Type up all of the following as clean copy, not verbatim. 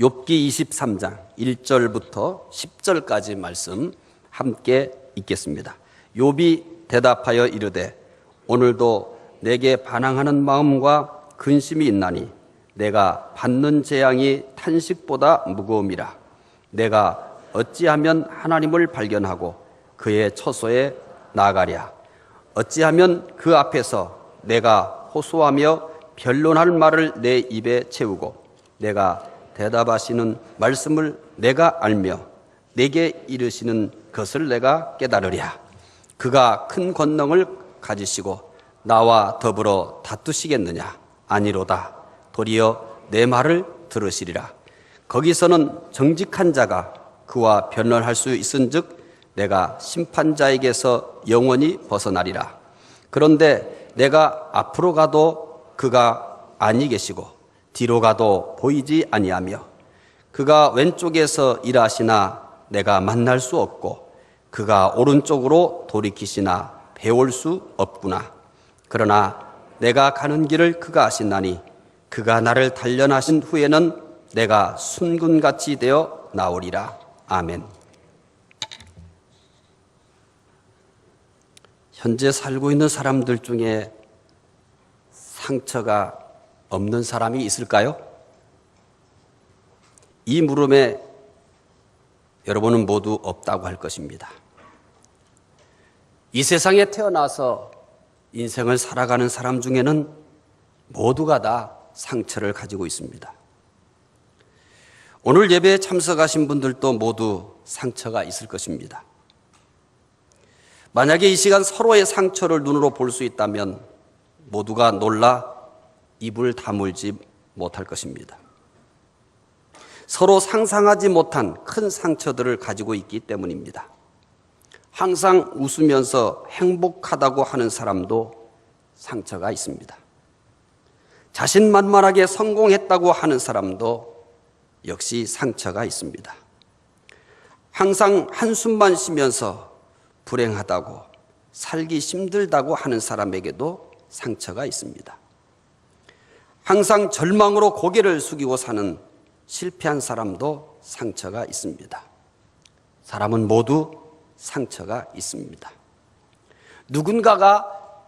욥기 23장 1절부터 10절까지 말씀 함께 읽겠습니다. 욥이 대답하여 이르되 오늘도 내게 반항하는 마음과 근심이 있나니 내가 받는 재앙이 탄식보다 무거움이라. 내가 어찌하면 하나님을 발견하고 그의 처소에 나아가랴. 어찌하면 그 앞에서 내가 호소하며 변론할 말을 내 입에 채우고 내가 대답하시는 말씀을 내가 알며 내게 이르시는 것을 내가 깨달으랴. 그가 큰 권능을 가지시고 나와 더불어 다투시겠느냐? 아니로다. 도리어 내 말을 들으시리라. 거기서는 정직한 자가 그와 변론할 수 있은즉 내가 심판자에게서 영원히 벗어나리라. 그런데 내가 앞으로 가도 그가 아니 계시고 뒤로 가도 보이지 아니하며 그가 왼쪽에서 일하시나 내가 만날 수 없고 그가 오른쪽으로 돌이키시나 배울 수 없구나. 그러나 내가 가는 길을 그가 아시나니 그가 나를 단련하신 후에는 내가 순금같이 되어 나오리라. 아멘. 현재 살고 있는 사람들 중에 상처가 없는 사람이 있을까요? 이 물음에 여러분은 모두 없다고 할 것입니다. 이 세상에 태어나서 인생을 살아가는 사람 중에는 모두가 다 상처를 가지고 있습니다. 오늘 예배에 참석하신 분들도 모두 상처가 있을 것입니다. 만약에 이 시간 서로의 상처를 눈으로 볼 수 있다면 모두가 놀라 입을 다물지 못할 것입니다. 서로 상상하지 못한 큰 상처들을 가지고 있기 때문입니다. 항상 웃으면서 행복하다고 하는 사람도 상처가 있습니다. 자신만만하게 성공했다고 하는 사람도 역시 상처가 있습니다. 항상 한숨만 쉬면서 불행하다고 살기 힘들다고 하는 사람에게도 상처가 있습니다. 항상 절망으로 고개를 숙이고 사는 실패한 사람도 상처가 있습니다. 사람은 모두 상처가 있습니다. 누군가가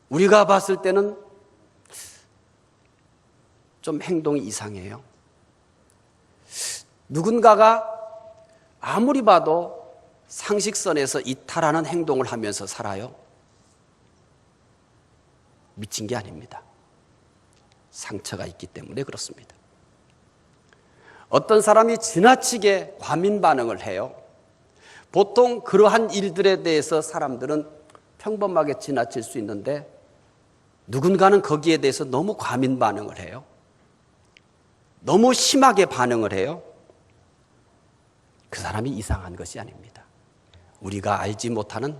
우리가 봤을 때는 좀 행동이 이상해요. 누군가가 아무리 봐도 상식선에서 이탈하는 행동을 하면서 살아요. 미친 게 아닙니다. 상처가 있기 때문에 그렇습니다. 어떤 사람이 지나치게 과민 반응을 해요. 보통 그러한 일들에 대해서 사람들은 평범하게 지나칠 수 있는데 누군가는 거기에 대해서 너무 과민 반응을 해요. 너무 심하게 반응을 해요. 그 사람이 이상한 것이 아닙니다. 우리가 알지 못하는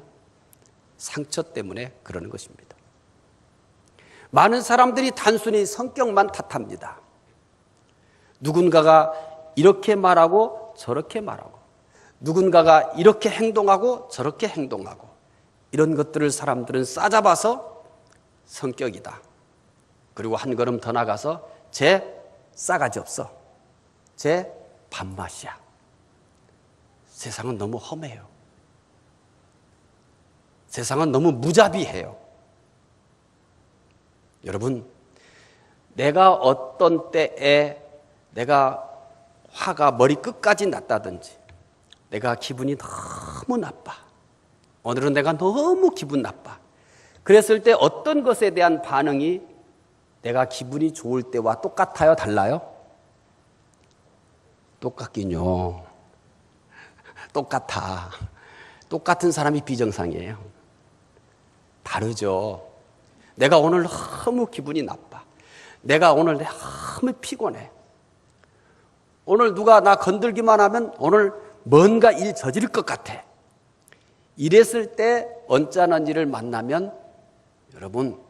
상처 때문에 그러는 것입니다. 많은 사람들이 단순히 성격만 탓합니다. 누군가가 이렇게 말하고 저렇게 말하고 누군가가 이렇게 행동하고 저렇게 행동하고 이런 것들을 사람들은 싸잡아서 성격이다. 그리고 한 걸음 더 나가서 쟤 싸가지 없어. 쟤 밥맛이야. 세상은 너무 험해요. 세상은 너무 무자비해요. 여러분, 내가 어떤 때에 내가 화가 머리 끝까지 났다든지 내가 기분이 너무 나빠. 오늘은 내가 너무 기분 나빠. 그랬을 때 어떤 것에 대한 반응이 내가 기분이 좋을 때와 똑같아요? 달라요? 똑같긴요. 똑같아. 똑같은 사람이 비정상이에요. 다르죠. 내가 오늘 너무 기분이 나빠. 내가 오늘 너무 피곤해. 오늘 누가 나 건들기만 하면 오늘 뭔가 일 저지를 것 같아. 이랬을 때 언짢은 일을 만나면 여러분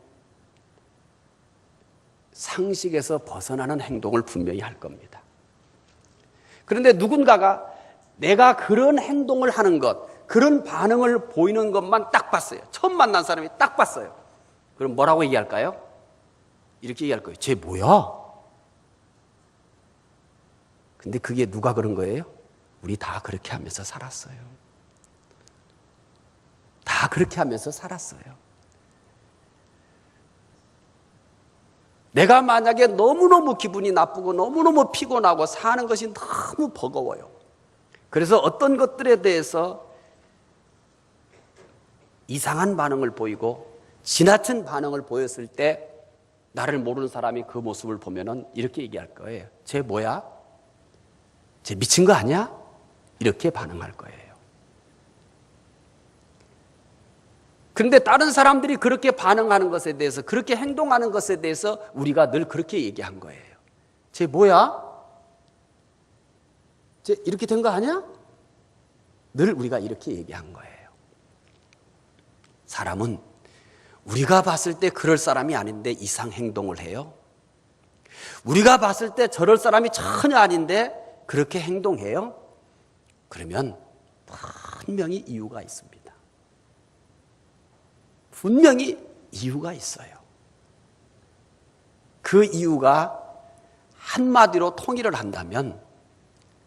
상식에서 벗어나는 행동을 분명히 할 겁니다. 그런데 누군가가 내가 그런 행동을 하는 것, 그런 반응을 보이는 것만 딱 봤어요. 처음 만난 사람이 딱 봤어요. 그럼 뭐라고 얘기할까요? 이렇게 얘기할 거예요. 쟤 뭐야? 근데 그게 누가 그런 거예요? 우리 다 그렇게 하면서 살았어요. 다 그렇게 하면서 살았어요. 내가 만약에 너무너무 기분이 나쁘고 너무너무 피곤하고 사는 것이 너무 버거워요. 그래서 어떤 것들에 대해서 이상한 반응을 보이고 지나친 반응을 보였을 때 나를 모르는 사람이 그 모습을 보면은 이렇게 얘기할 거예요. 쟤 뭐야? 쟤 미친 거 아니야? 이렇게 반응할 거예요. 그런데 다른 사람들이 그렇게 반응하는 것에 대해서, 그렇게 행동하는 것에 대해서 우리가 늘 그렇게 얘기한 거예요. 쟤 뭐야? 쟤 이렇게 된 거 아니야? 늘 우리가 이렇게 얘기한 거예요. 사람은 우리가 봤을 때 그럴 사람이 아닌데 이상 행동을 해요. 우리가 봤을 때 저럴 사람이 전혀 아닌데 그렇게 행동해요. 그러면 분명히 이유가 있습니다. 분명히 이유가 있어요. 그 이유가 한마디로 통일을 한다면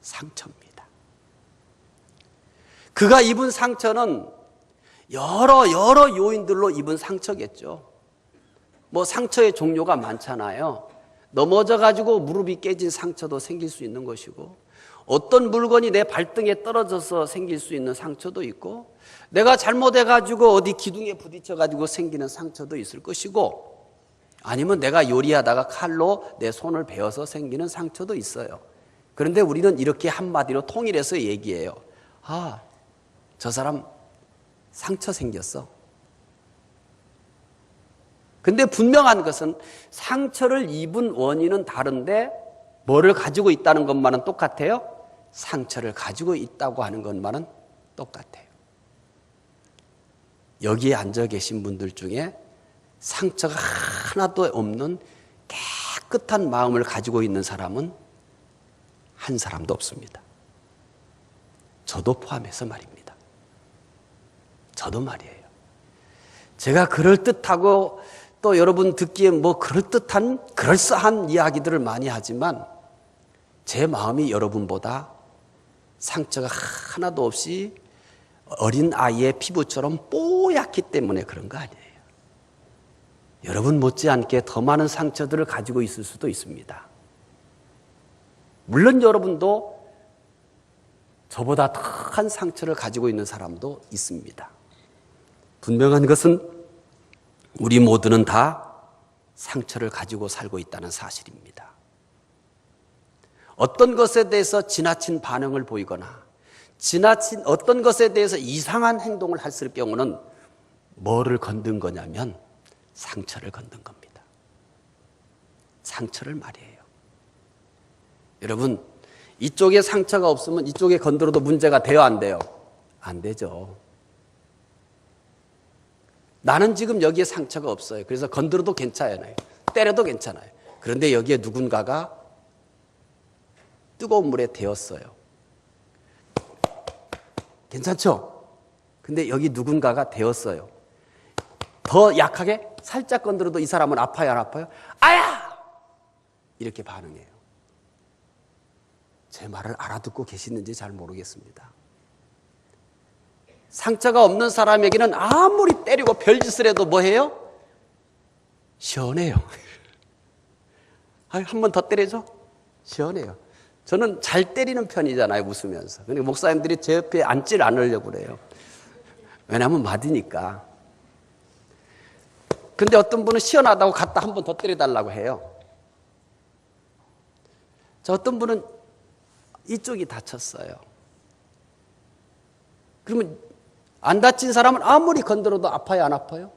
상처입니다. 그가 입은 상처는 여러 요인들로 입은 상처겠죠. 뭐 상처의 종류가 많잖아요. 넘어져가지고 무릎이 깨진 상처도 생길 수 있는 것이고, 어떤 물건이 내 발등에 떨어져서 생길 수 있는 상처도 있고, 내가 잘못해가지고 어디 기둥에 부딪혀가지고 생기는 상처도 있을 것이고, 아니면 내가 요리하다가 칼로 내 손을 베어서 생기는 상처도 있어요. 그런데 우리는 이렇게 한마디로 통일해서 얘기해요. 아, 저 사람 상처 생겼어. 근데 분명한 것은 상처를 입은 원인은 다른데 뭐를 가지고 있다는 것만은 똑같아요? 상처를 가지고 있다고 하는 것만은 똑같아요. 여기에 앉아 계신 분들 중에 상처가 하나도 없는 깨끗한 마음을 가지고 있는 사람은 한 사람도 없습니다. 저도 포함해서 말입니다. 저도 말이에요. 제가 그럴듯하고 또 여러분 듣기에 뭐 그럴듯한, 그럴싸한 이야기들을 많이 하지만 제 마음이 여러분보다 상처가 하나도 없이 어린 아이의 피부처럼 뽀얗기 때문에 그런 거 아니에요. 여러분 못지않게 더 많은 상처들을 가지고 있을 수도 있습니다. 물론 여러분도 저보다 더한 상처를 가지고 있는 사람도 있습니다. 분명한 것은 우리 모두는 다 상처를 가지고 살고 있다는 사실입니다. 어떤 것에 대해서 지나친 반응을 보이거나 어떤 것에 대해서 이상한 행동을 했을 경우는 뭐를 건든 거냐면 상처를 건든 겁니다. 상처를 말이에요. 여러분, 이쪽에 상처가 없으면 이쪽에 건드려도 문제가 돼요, 안 돼요? 안 되죠. 나는 지금 여기에 상처가 없어요. 그래서 건드려도 괜찮아요. 때려도 괜찮아요. 그런데 여기에 누군가가 뜨거운 물에 데웠어요. 괜찮죠? 근데 여기 누군가가 데웠어요. 더 약하게 살짝 건드려도 이 사람은 아파요, 안 아파요? 아야! 이렇게 반응해요. 제 말을 알아듣고 계시는지 잘 모르겠습니다. 상처가 없는 사람에게는 아무리 때리고 별짓을 해도 뭐해요? 시원해요. 한 번 더 때려줘? 시원해요. 저는 잘 때리는 편이잖아요, 웃으면서. 그러니까 목사님들이 제 옆에 앉질 않으려고 그래요. 왜냐하면 맞으니까. 근데 어떤 분은 시원하다고 갖다 한 번 더 때려달라고 해요. 저 어떤 분은 이쪽이 다쳤어요. 그러면 안 다친 사람은 아무리 건드려도 아파요, 안 아파요?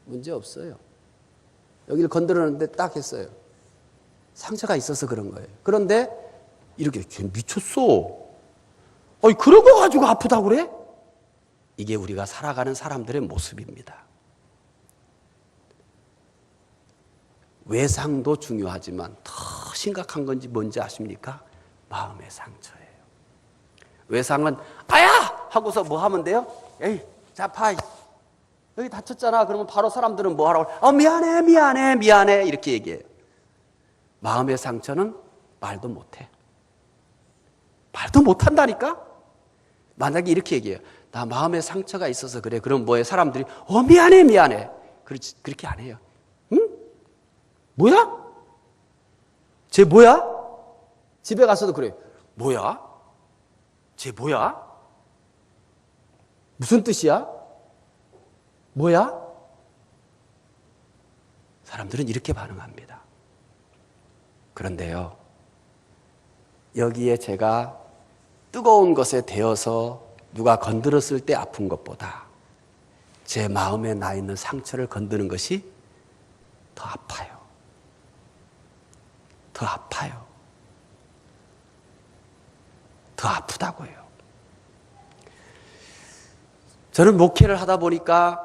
문제 없어요. 여기를 건드렸는데 딱 했어요. 상처가 있어서 그런 거예요. 그런데 이렇게 쟤 미쳤어. 아니 그런 거 가지고 아프다고 그래? 이게 우리가 살아가는 사람들의 모습입니다. 외상도 중요하지만 더 심각한 건지 뭔지 아십니까? 마음의 상처예요. 외상은 아야! 하고서 뭐 하면 돼요? 에이, 자파. 여기 다쳤잖아. 그러면 바로 사람들은 뭐 하라고? 미안해. 이렇게 얘기해요. 마음의 상처는 말도 못해. 말도 못한다니까? 만약에 이렇게 얘기해요. 나 마음에 상처가 있어서 그래. 그럼 뭐해? 사람들이 미안해 미안해. 그렇게 안 해요. 응? 뭐야? 쟤 뭐야? 집에 가서도 그래요. 뭐야? 쟤 뭐야? 무슨 뜻이야? 뭐야? 사람들은 이렇게 반응합니다. 그런데요, 여기에 제가 뜨거운 것에 대어서 누가 건드렸을 때 아픈 것보다 제 마음에 나 있는 상처를 건드는 것이 더 아파요. 더 아파요. 더 아프다고요. 저는 목회를 하다 보니까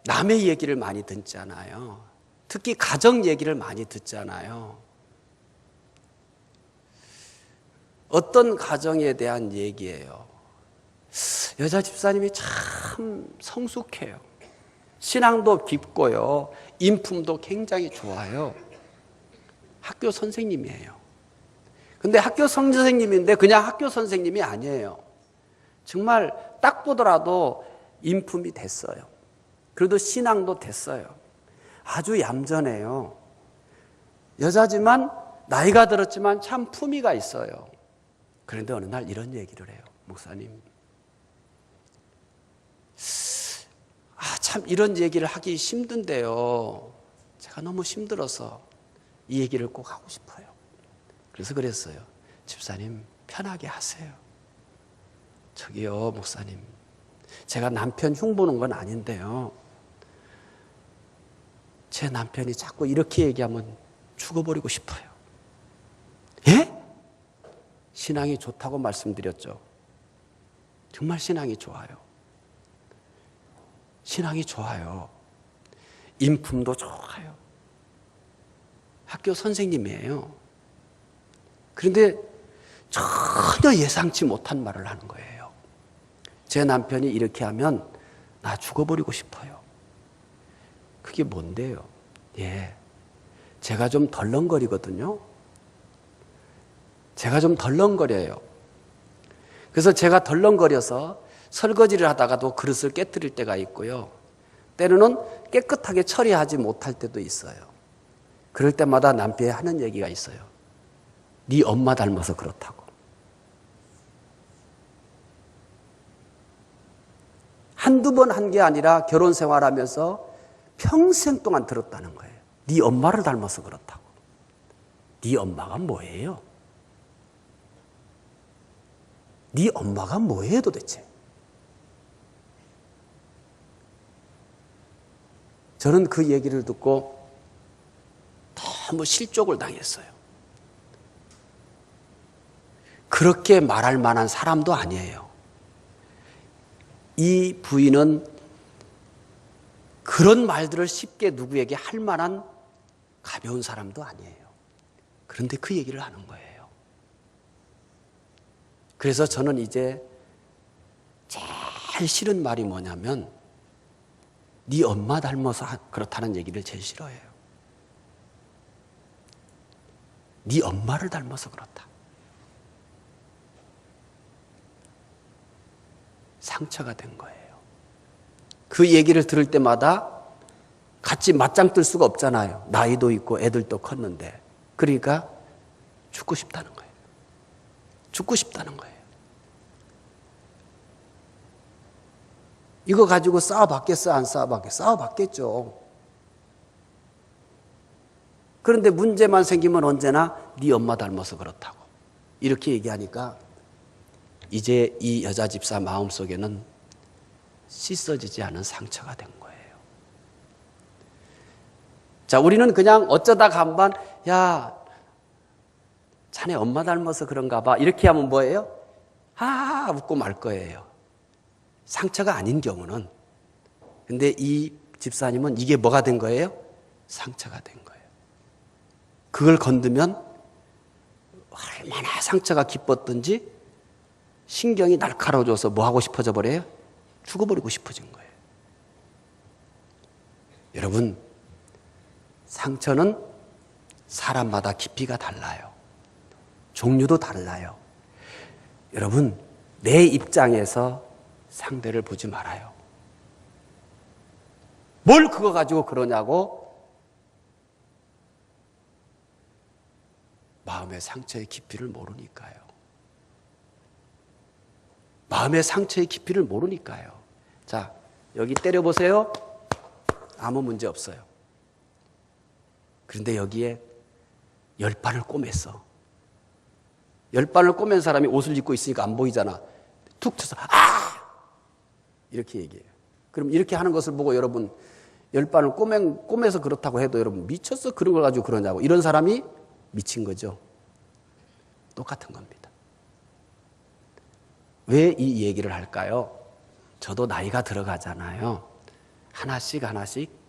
남의 얘기를 많이 듣잖아요. 특히 가정 얘기를 많이 듣잖아요. 어떤 가정에 대한 얘기예요. 여자 집사님이 참 성숙해요. 신앙도 깊고요. 인품도 굉장히 좋아요. 학교 선생님이에요. 근데 학교 선생님인데 그냥 학교 선생님이 아니에요. 정말 딱 보더라도 인품이 됐어요. 그래도 신앙도 됐어요. 아주 얌전해요. 여자지만 나이가 들었지만 참 품위가 있어요. 그런데 어느 날 이런 얘기를 해요. 목사님, 참 이런 얘기를 하기 힘든데요. 제가 너무 힘들어서 이 얘기를 꼭 하고 싶어요. 그래서 그랬어요. 집사님, 편하게 하세요. 저기요, 목사님, 제가 남편 흉보는 건 아닌데요. 제 남편이 자꾸 이렇게 얘기하면 죽어버리고 싶어요. 예? 신앙이 좋다고 말씀드렸죠. 정말 신앙이 좋아요. 신앙이 좋아요. 인품도 좋아요. 학교 선생님이에요. 그런데 전혀 예상치 못한 말을 하는 거예요. 제 남편이 이렇게 하면 나 죽어버리고 싶어요. 그게 뭔데요? 예, 제가 좀 덜렁거리거든요. 제가 좀 덜렁거려요. 그래서 제가 덜렁거려서 설거지를 하다가도 그릇을 깨뜨릴 때가 있고요. 때로는 깨끗하게 처리하지 못할 때도 있어요. 그럴 때마다 남편이 하는 얘기가 있어요. 네 엄마 닮아서 그렇다고. 한두 번 한 게 아니라 결혼 생활하면서 평생 동안 들었다는 거예요. 네 엄마를 닮아서 그렇다고. 네 엄마가 뭐예요? 네 엄마가 뭐예요 도대체? 저는 그 얘기를 듣고 너무 실족을 당했어요. 그렇게 말할 만한 사람도 아니에요. 이 부인은 그런 말들을 쉽게 누구에게 할 만한 가벼운 사람도 아니에요. 그런데 그 얘기를 하는 거예요. 그래서 저는 이제 제일 싫은 말이 뭐냐면 네 엄마 닮아서 그렇다는 얘기를 제일 싫어해요. 네 엄마를 닮아서 그렇다. 상처가 된 거예요. 그 얘기를 들을 때마다 같이 맞짱 뜰 수가 없잖아요. 나이도 있고 애들도 컸는데. 그러니까 죽고 싶다는 거예요. 죽고 싶다는 거예요. 이거 가지고 싸워봤겠어? 안 싸워봤겠어? 싸워봤겠죠. 그런데 문제만 생기면 언제나 네 엄마 닮아서 그렇다고. 이렇게 얘기하니까 이제 이 여자 집사 마음속에는 씻어지지 않은 상처가 된 거예요. 자, 우리는 그냥 어쩌다가 한번 야, 자네 엄마 닮아서 그런가 봐. 이렇게 하면 뭐예요? 하 웃고 말 거예요. 상처가 아닌 경우는. 근데 이 집사님은 이게 뭐가 된 거예요? 상처가 된 거예요. 그걸 건드면 얼마나 상처가 깊었든지 신경이 날카로워져서 뭐 하고 싶어져 버려요? 죽어버리고 싶어진 거예요. 여러분, 상처는 사람마다 깊이가 달라요. 종류도 달라요. 여러분, 내 입장에서 상대를 보지 말아요. 뭘 그거 가지고 그러냐고? 마음의 상처의 깊이를 모르니까요. 마음의 상처의 깊이를 모르니까요. 자, 여기 때려보세요. 아무 문제 없어요. 그런데 여기에 10발을 꼬맸어. 10발을 꼬맨 사람이 옷을 입고 있으니까 안 보이잖아. 툭 쳐서 아! 이렇게 얘기해요. 그럼 이렇게 하는 것을 보고 여러분 10발을 꼬매서 그렇다고 해도 여러분 미쳤어? 그런 걸 가지고 그러냐고. 이런 사람이 미친 거죠. 똑같은 겁니다. 왜 이 얘기를 할까요? 저도 나이가 들어가잖아요. 하나씩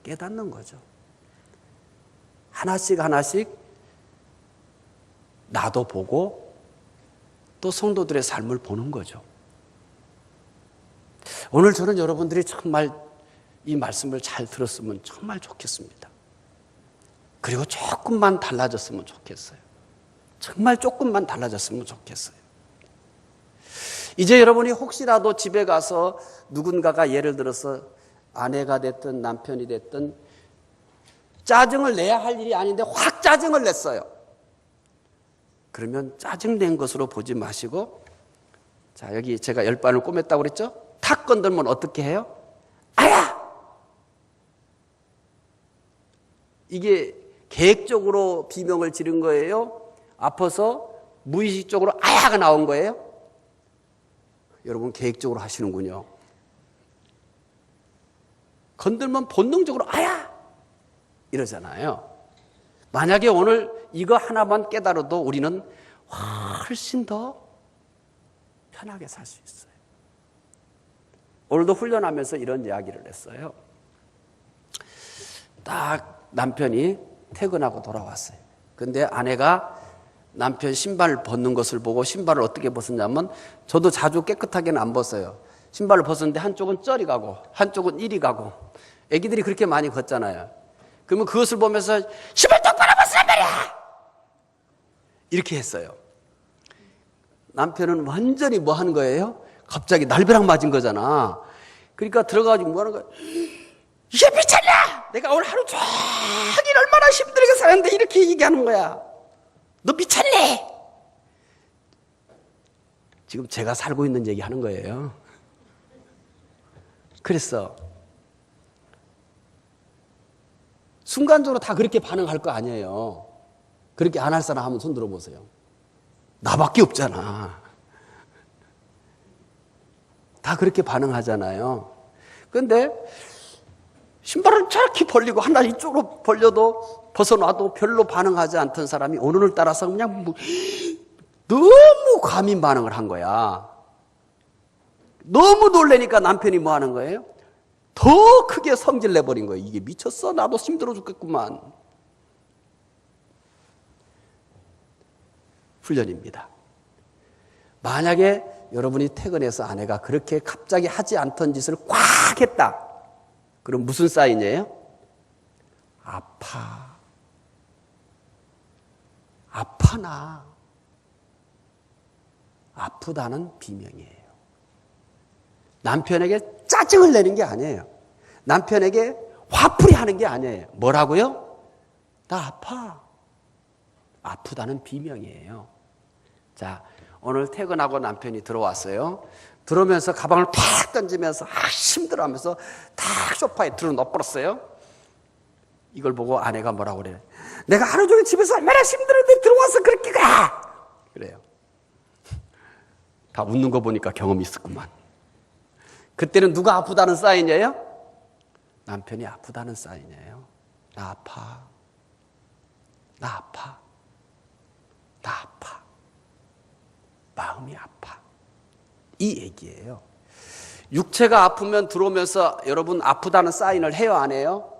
깨닫는 거죠. 하나씩 나도 보고 또 성도들의 삶을 보는 거죠. 오늘 저는 여러분들이 정말 이 말씀을 잘 들었으면 정말 좋겠습니다. 그리고 조금만 달라졌으면 좋겠어요. 정말 조금만 달라졌으면 좋겠어요. 이제 여러분이 혹시라도 집에 가서 누군가가 예를 들어서 아내가 됐든 남편이 됐든 짜증을 내야 할 일이 아닌데 확 짜증을 냈어요. 그러면 짜증낸 것으로 보지 마시고, 자, 여기 제가 10발을 꼬맸다고 그랬죠? 탁 건들면 어떻게 해요? 아야! 이게 계획적으로 비명을 지른 거예요? 아파서 무의식적으로 아야가 나온 거예요? 여러분 계획적으로 하시는군요. 건들면 본능적으로 아야! 이러잖아요. 만약에 오늘 이거 하나만 깨달아도 우리는 훨씬 더 편하게 살 수 있어요. 오늘도 훈련하면서 이런 이야기를 했어요. 딱 남편이 퇴근하고 돌아왔어요. 근데 아내가 남편 신발을 벗는 것을 보고 신발을 어떻게 벗었냐면 저도 자주 깨끗하게는 안 벗어요. 신발을 벗었는데 한쪽은 쩌리 가고 한쪽은 이리 가고 애기들이 그렇게 많이 걷잖아요. 그러면 그것을 보면서 신발 똑바로 벗으란 말이야! 이렇게 했어요. 남편은 완전히 뭐 하는 거예요? 갑자기 날벼락 맞은 거잖아. 그러니까 들어가가지고 뭐 하는 거야? 이게 미쳤냐! 내가 오늘 하루 종일 얼마나 힘들게 살았는데 이렇게 얘기하는 거야. 너 미쳤니? 지금 제가 살고 있는 얘기 하는 거예요. 그랬어. 순간적으로 다 그렇게 반응할 거 아니에요. 그렇게 안 할 사람 한번 손 들어보세요. 나밖에 없잖아. 다 그렇게 반응하잖아요. 그런데 신발을 저렇게 벌리고 하나 이쪽으로 벌려도 벗어놔도 별로 반응하지 않던 사람이 오늘을 따라서 그냥 너무 과민 반응을 한 거야. 너무 놀래니까 남편이 뭐 하는 거예요? 더 크게 성질 내버린 거예요. 이게 미쳤어? 나도 힘들어 죽겠구만. 훈련입니다. 만약에 여러분이 퇴근해서 아내가 그렇게 갑자기 하지 않던 짓을 꽉 했다. 그럼 무슨 사인이에요? 아파나. 아프다는 비명이에요. 남편에게 짜증을 내는 게 아니에요. 남편에게 화풀이 하는 게 아니에요. 뭐라고요? 나 아파. 아프다는 비명이에요. 자, 오늘 퇴근하고 남편이 들어왔어요. 들어오면서 가방을 팍 던지면서 힘들어하면서 탁 소파에 들어 눕버렸어요. 이걸 보고 아내가 뭐라고 그래요? 내가 하루 종일 집에서 얼마나 힘들었는데 들어와서 그렇게 가! 그래요. 다 웃는 거 보니까 경험이 있었구만. 그때는 누가 아프다는 사인이에요? 남편이 아프다는 사인이에요. 나 아파. 나 아파. 나 아파. 마음이 아파. 이 얘기예요. 육체가 아프면 들어오면서 여러분 아프다는 사인을 해요, 안 해요?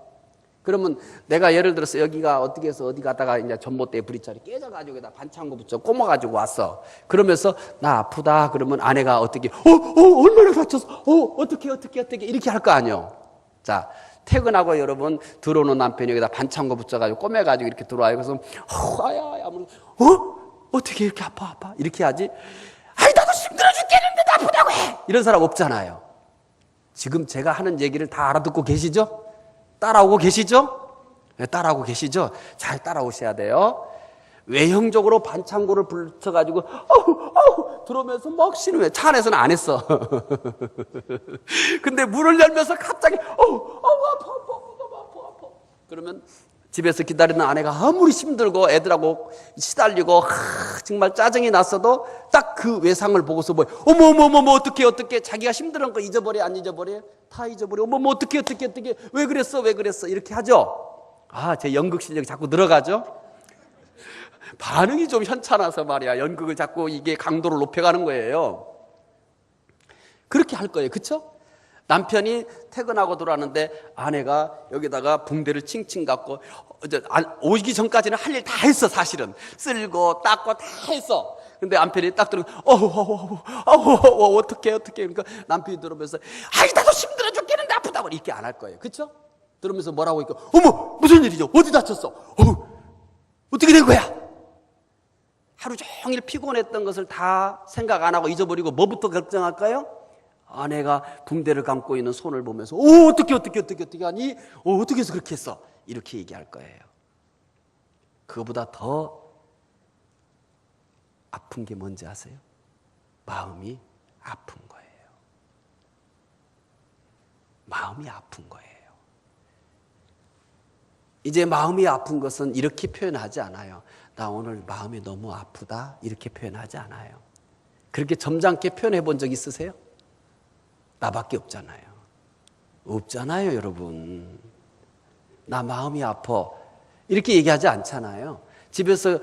그러면 내가 예를 들어서 여기가 어떻게 해서 어디 가다가 이제 전봇대 브릿자리 깨져가지고 여기다 반창고 붙여 꼽아가지고 왔어. 그러면서 나 아프다 그러면 아내가 어떻게 얼마나 다쳤어? 어떻게 이렇게 할 거 아니에요. 자, 퇴근하고 여러분 들어오는 남편이 여기다 반창고 붙여가지고 꼬매가지고 이렇게 들어와요. 그래서 아야 어떻게 이렇게 아파 이렇게 하지? 아이 나도 나도 힘들어 죽겠는데 나쁘다고 해. 이런 사람 없잖아요. 지금 제가 하는 얘기를 다 알아듣고 계시죠? 따라오고 계시죠? 네, 따라오고 계시죠? 잘 따라오셔야 돼요. 외형적으로 반창고를 붙여가지고 들어오면서 막 신음해. 차 안에서는 안 했어. 근데 문을 열면서 갑자기 아파. 그러면 집에서 기다리는 아내가 아무리 힘들고 애들하고 시달리고 정말 짜증이 났어도 딱 그 외상을 보고서 어머 어떻게 자기가 힘들은 거 잊어버려 안 잊어버려? 다 잊어버려. 어머 어떻게 왜 그랬어 이렇게 하죠. 제 연극 실력이 자꾸 늘어가죠. 반응이 좀 현찮아서 말이야. 연극을 자꾸 이게 강도를 높여가는 거예요. 그렇게 할 거예요. 그렇죠? 남편이 퇴근하고 들어왔는데 아내가 여기다가 붕대를 칭칭 갖고 오기 전까지는 할 일 다 했어. 사실은 쓸고 닦고 다 했어. 근데 남편이 딱 들으면 어떡해. 그러니까 남편이 들으면서 나도 힘들어 죽겠는데 아프다고 이렇게 안 할 거예요. 그렇죠? 들으면서 뭐라고 했고 어머 무슨 일이죠? 어디 다쳤어? 어떻게 된 거야? 하루 종일 피곤했던 것을 다 생각 안 하고 잊어버리고 뭐부터 걱정할까요? 아내가 붕대를 감고 있는 손을 보면서 어떻게 하니? 어떻게 해서 그렇게 했어? 이렇게 얘기할 거예요. 그거보다 더 아픈 게 뭔지 아세요? 마음이 아픈 거예요. 마음이 아픈 거예요. 이제 마음이 아픈 것은 이렇게 표현하지 않아요. 나 오늘 마음이 너무 아프다 이렇게 표현하지 않아요. 그렇게 점잖게 표현해 본 적 있으세요? 나밖에 없잖아요 여러분. 나 마음이 아파 이렇게 얘기하지 않잖아요. 집에서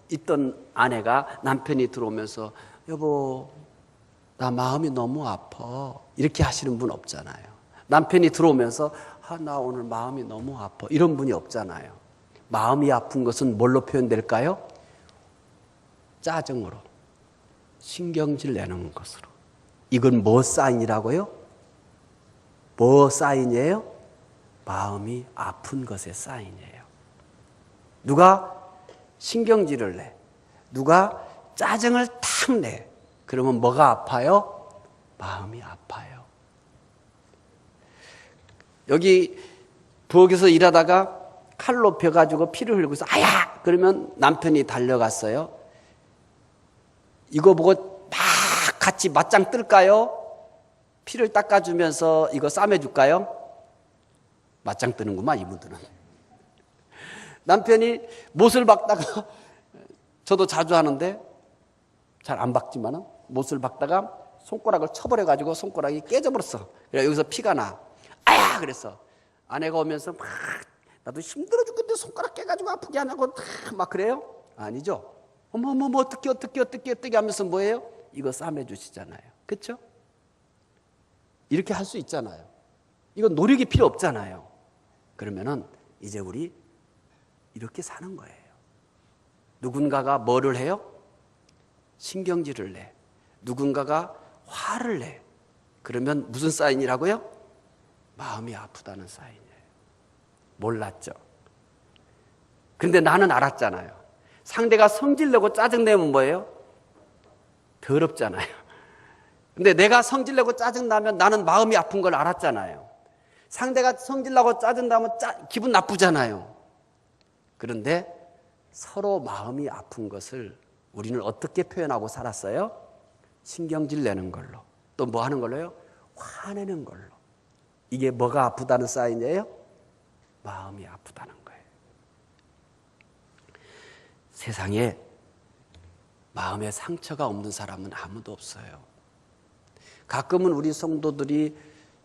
있던 아내가 남편이 들어오면서 여보 나 마음이 너무 아파 이렇게 하시는 분 없잖아요. 남편이 들어오면서 나 오늘 마음이 너무 아파 이런 분이 없잖아요. 마음이 아픈 것은 뭘로 표현될까요? 짜증으로, 신경질 내는 것으로. 이건 뭐 사인이라고요? 뭐 사인이에요? 마음이 아픈 것의 사인이에요. 누가 신경질을 내, 누가 짜증을 탁 내, 그러면 뭐가 아파요? 마음이 아파요. 여기 부엌에서 일하다가 칼로 벼가지고 피를 흘리고 있어. 아야! 그러면 남편이 달려갔어요. 이거 보고 막 같이 맞짱 뜰까요? 피를 닦아주면서 이거 싸매줄까요? 맞짱 뜨는구만 이분들은. 남편이 못을 박다가 저도 자주 하는데 잘 안 박지만은 못을 박다가 손가락을 쳐버려가지고 손가락이 깨져버렸어. 그래 여기서 피가 나. 아야! 그랬어. 아내가 오면서 막 나도 힘들어 죽겠는데 손가락 깨가지고 아프게 안 하고 막 그래요? 아니죠. 어머 어떻게 하면서 뭐예요? 이거 싸매주시잖아요. 그렇죠? 이렇게 할 수 있잖아요. 이건 노력이 필요 없잖아요. 그러면은 이제 우리 이렇게 사는 거예요. 누군가가 뭐를 해요? 신경질을 내. 누군가가 화를 내. 그러면 무슨 사인이라고요? 마음이 아프다는 사인이에요. 몰랐죠. 근데 나는 알았잖아요. 상대가 성질내고 짜증내면 뭐예요? 더럽잖아요. 근데 내가 성질내고 짜증나면 나는 마음이 아픈 걸 알았잖아요. 상대가 성질나고 짜증나면 기분 나쁘잖아요. 그런데 서로 마음이 아픈 것을 우리는 어떻게 표현하고 살았어요? 신경질 내는 걸로. 또 뭐 하는 걸로요? 화내는 걸로. 이게 뭐가 아프다는 사인이에요? 마음이 아프다는 거예요. 세상에 마음에 상처가 없는 사람은 아무도 없어요. 가끔은 우리 성도들이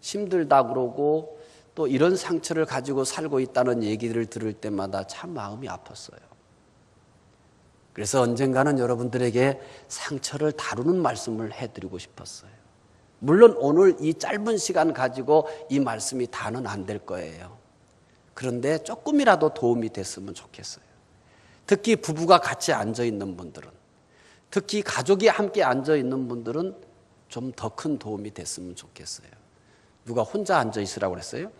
힘들다 그러고 또 이런 상처를 가지고 살고 있다는 얘기를 들을 때마다 참 마음이 아팠어요. 그래서 언젠가는 여러분들에게 상처를 다루는 말씀을 해드리고 싶었어요. 물론 오늘 이 짧은 시간 가지고 이 말씀이 다는 안 될 거예요. 그런데 조금이라도 도움이 됐으면 좋겠어요. 특히 부부가 같이 앉아있는 분들은, 특히 가족이 함께 앉아있는 분들은 좀 더 큰 도움이 됐으면 좋겠어요. 누가 혼자 앉아있으라고 그랬어요?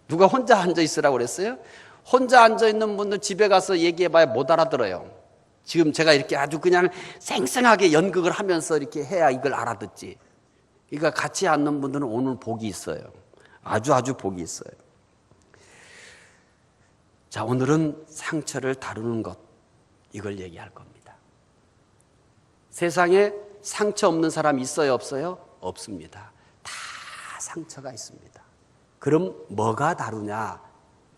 누가 혼자 앉아있으라고 그랬어요? 혼자 앉아있는 분들 집에 가서 얘기해봐야 못 알아들어요. 지금 제가 이렇게 아주 그냥 생생하게 연극을 하면서 이렇게 해야 이걸 알아듣지. 그러니까 같이 앉는 분들은 오늘 복이 있어요. 아주 복이 있어요. 자, 오늘은 상처를 다루는 것, 이걸 얘기할 겁니다. 세상에 상처 없는 사람 있어요, 없어요? 없습니다. 다 상처가 있습니다. 그럼 뭐가 다르냐?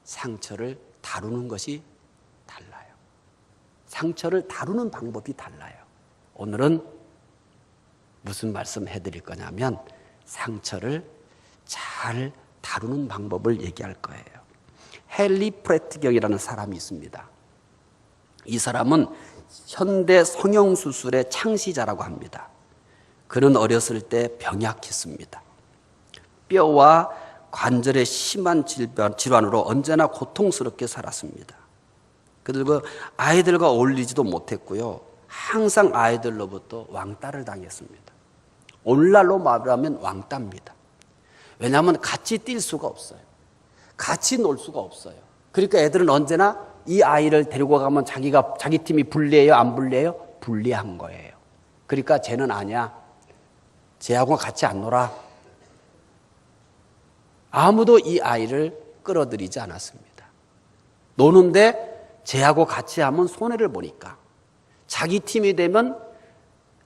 상처를 다루는 것이 달라요. 상처를 다루는 방법이 달라요. 오늘은 무슨 말씀 해드릴 거냐면 상처를 잘 다루는 방법을 얘기할 거예요. 헨리 프레트경이라는 사람이 있습니다. 이 사람은 현대 성형수술의 창시자라고 합니다. 그는 어렸을 때 병약했습니다. 뼈와 관절의 심한 질환으로 언제나 고통스럽게 살았습니다. 그리고 아이들과 어울리지도 못했고요. 항상 아이들로부터 왕따를 당했습니다. 오늘날로 말하면 왕따입니다. 왜냐하면 같이 뛸 수가 없어요. 같이 놀 수가 없어요. 그러니까 애들은 언제나 이 아이를 데리고 가면 자기 팀이 불리해요? 안 불리해요? 불리한 거예요. 그러니까 쟤는 아니야. 쟤하고 같이 안 놀아. 아무도 이 아이를 끌어들이지 않았습니다. 노는데 쟤하고 같이 하면 손해를 보니까. 자기 팀이 되면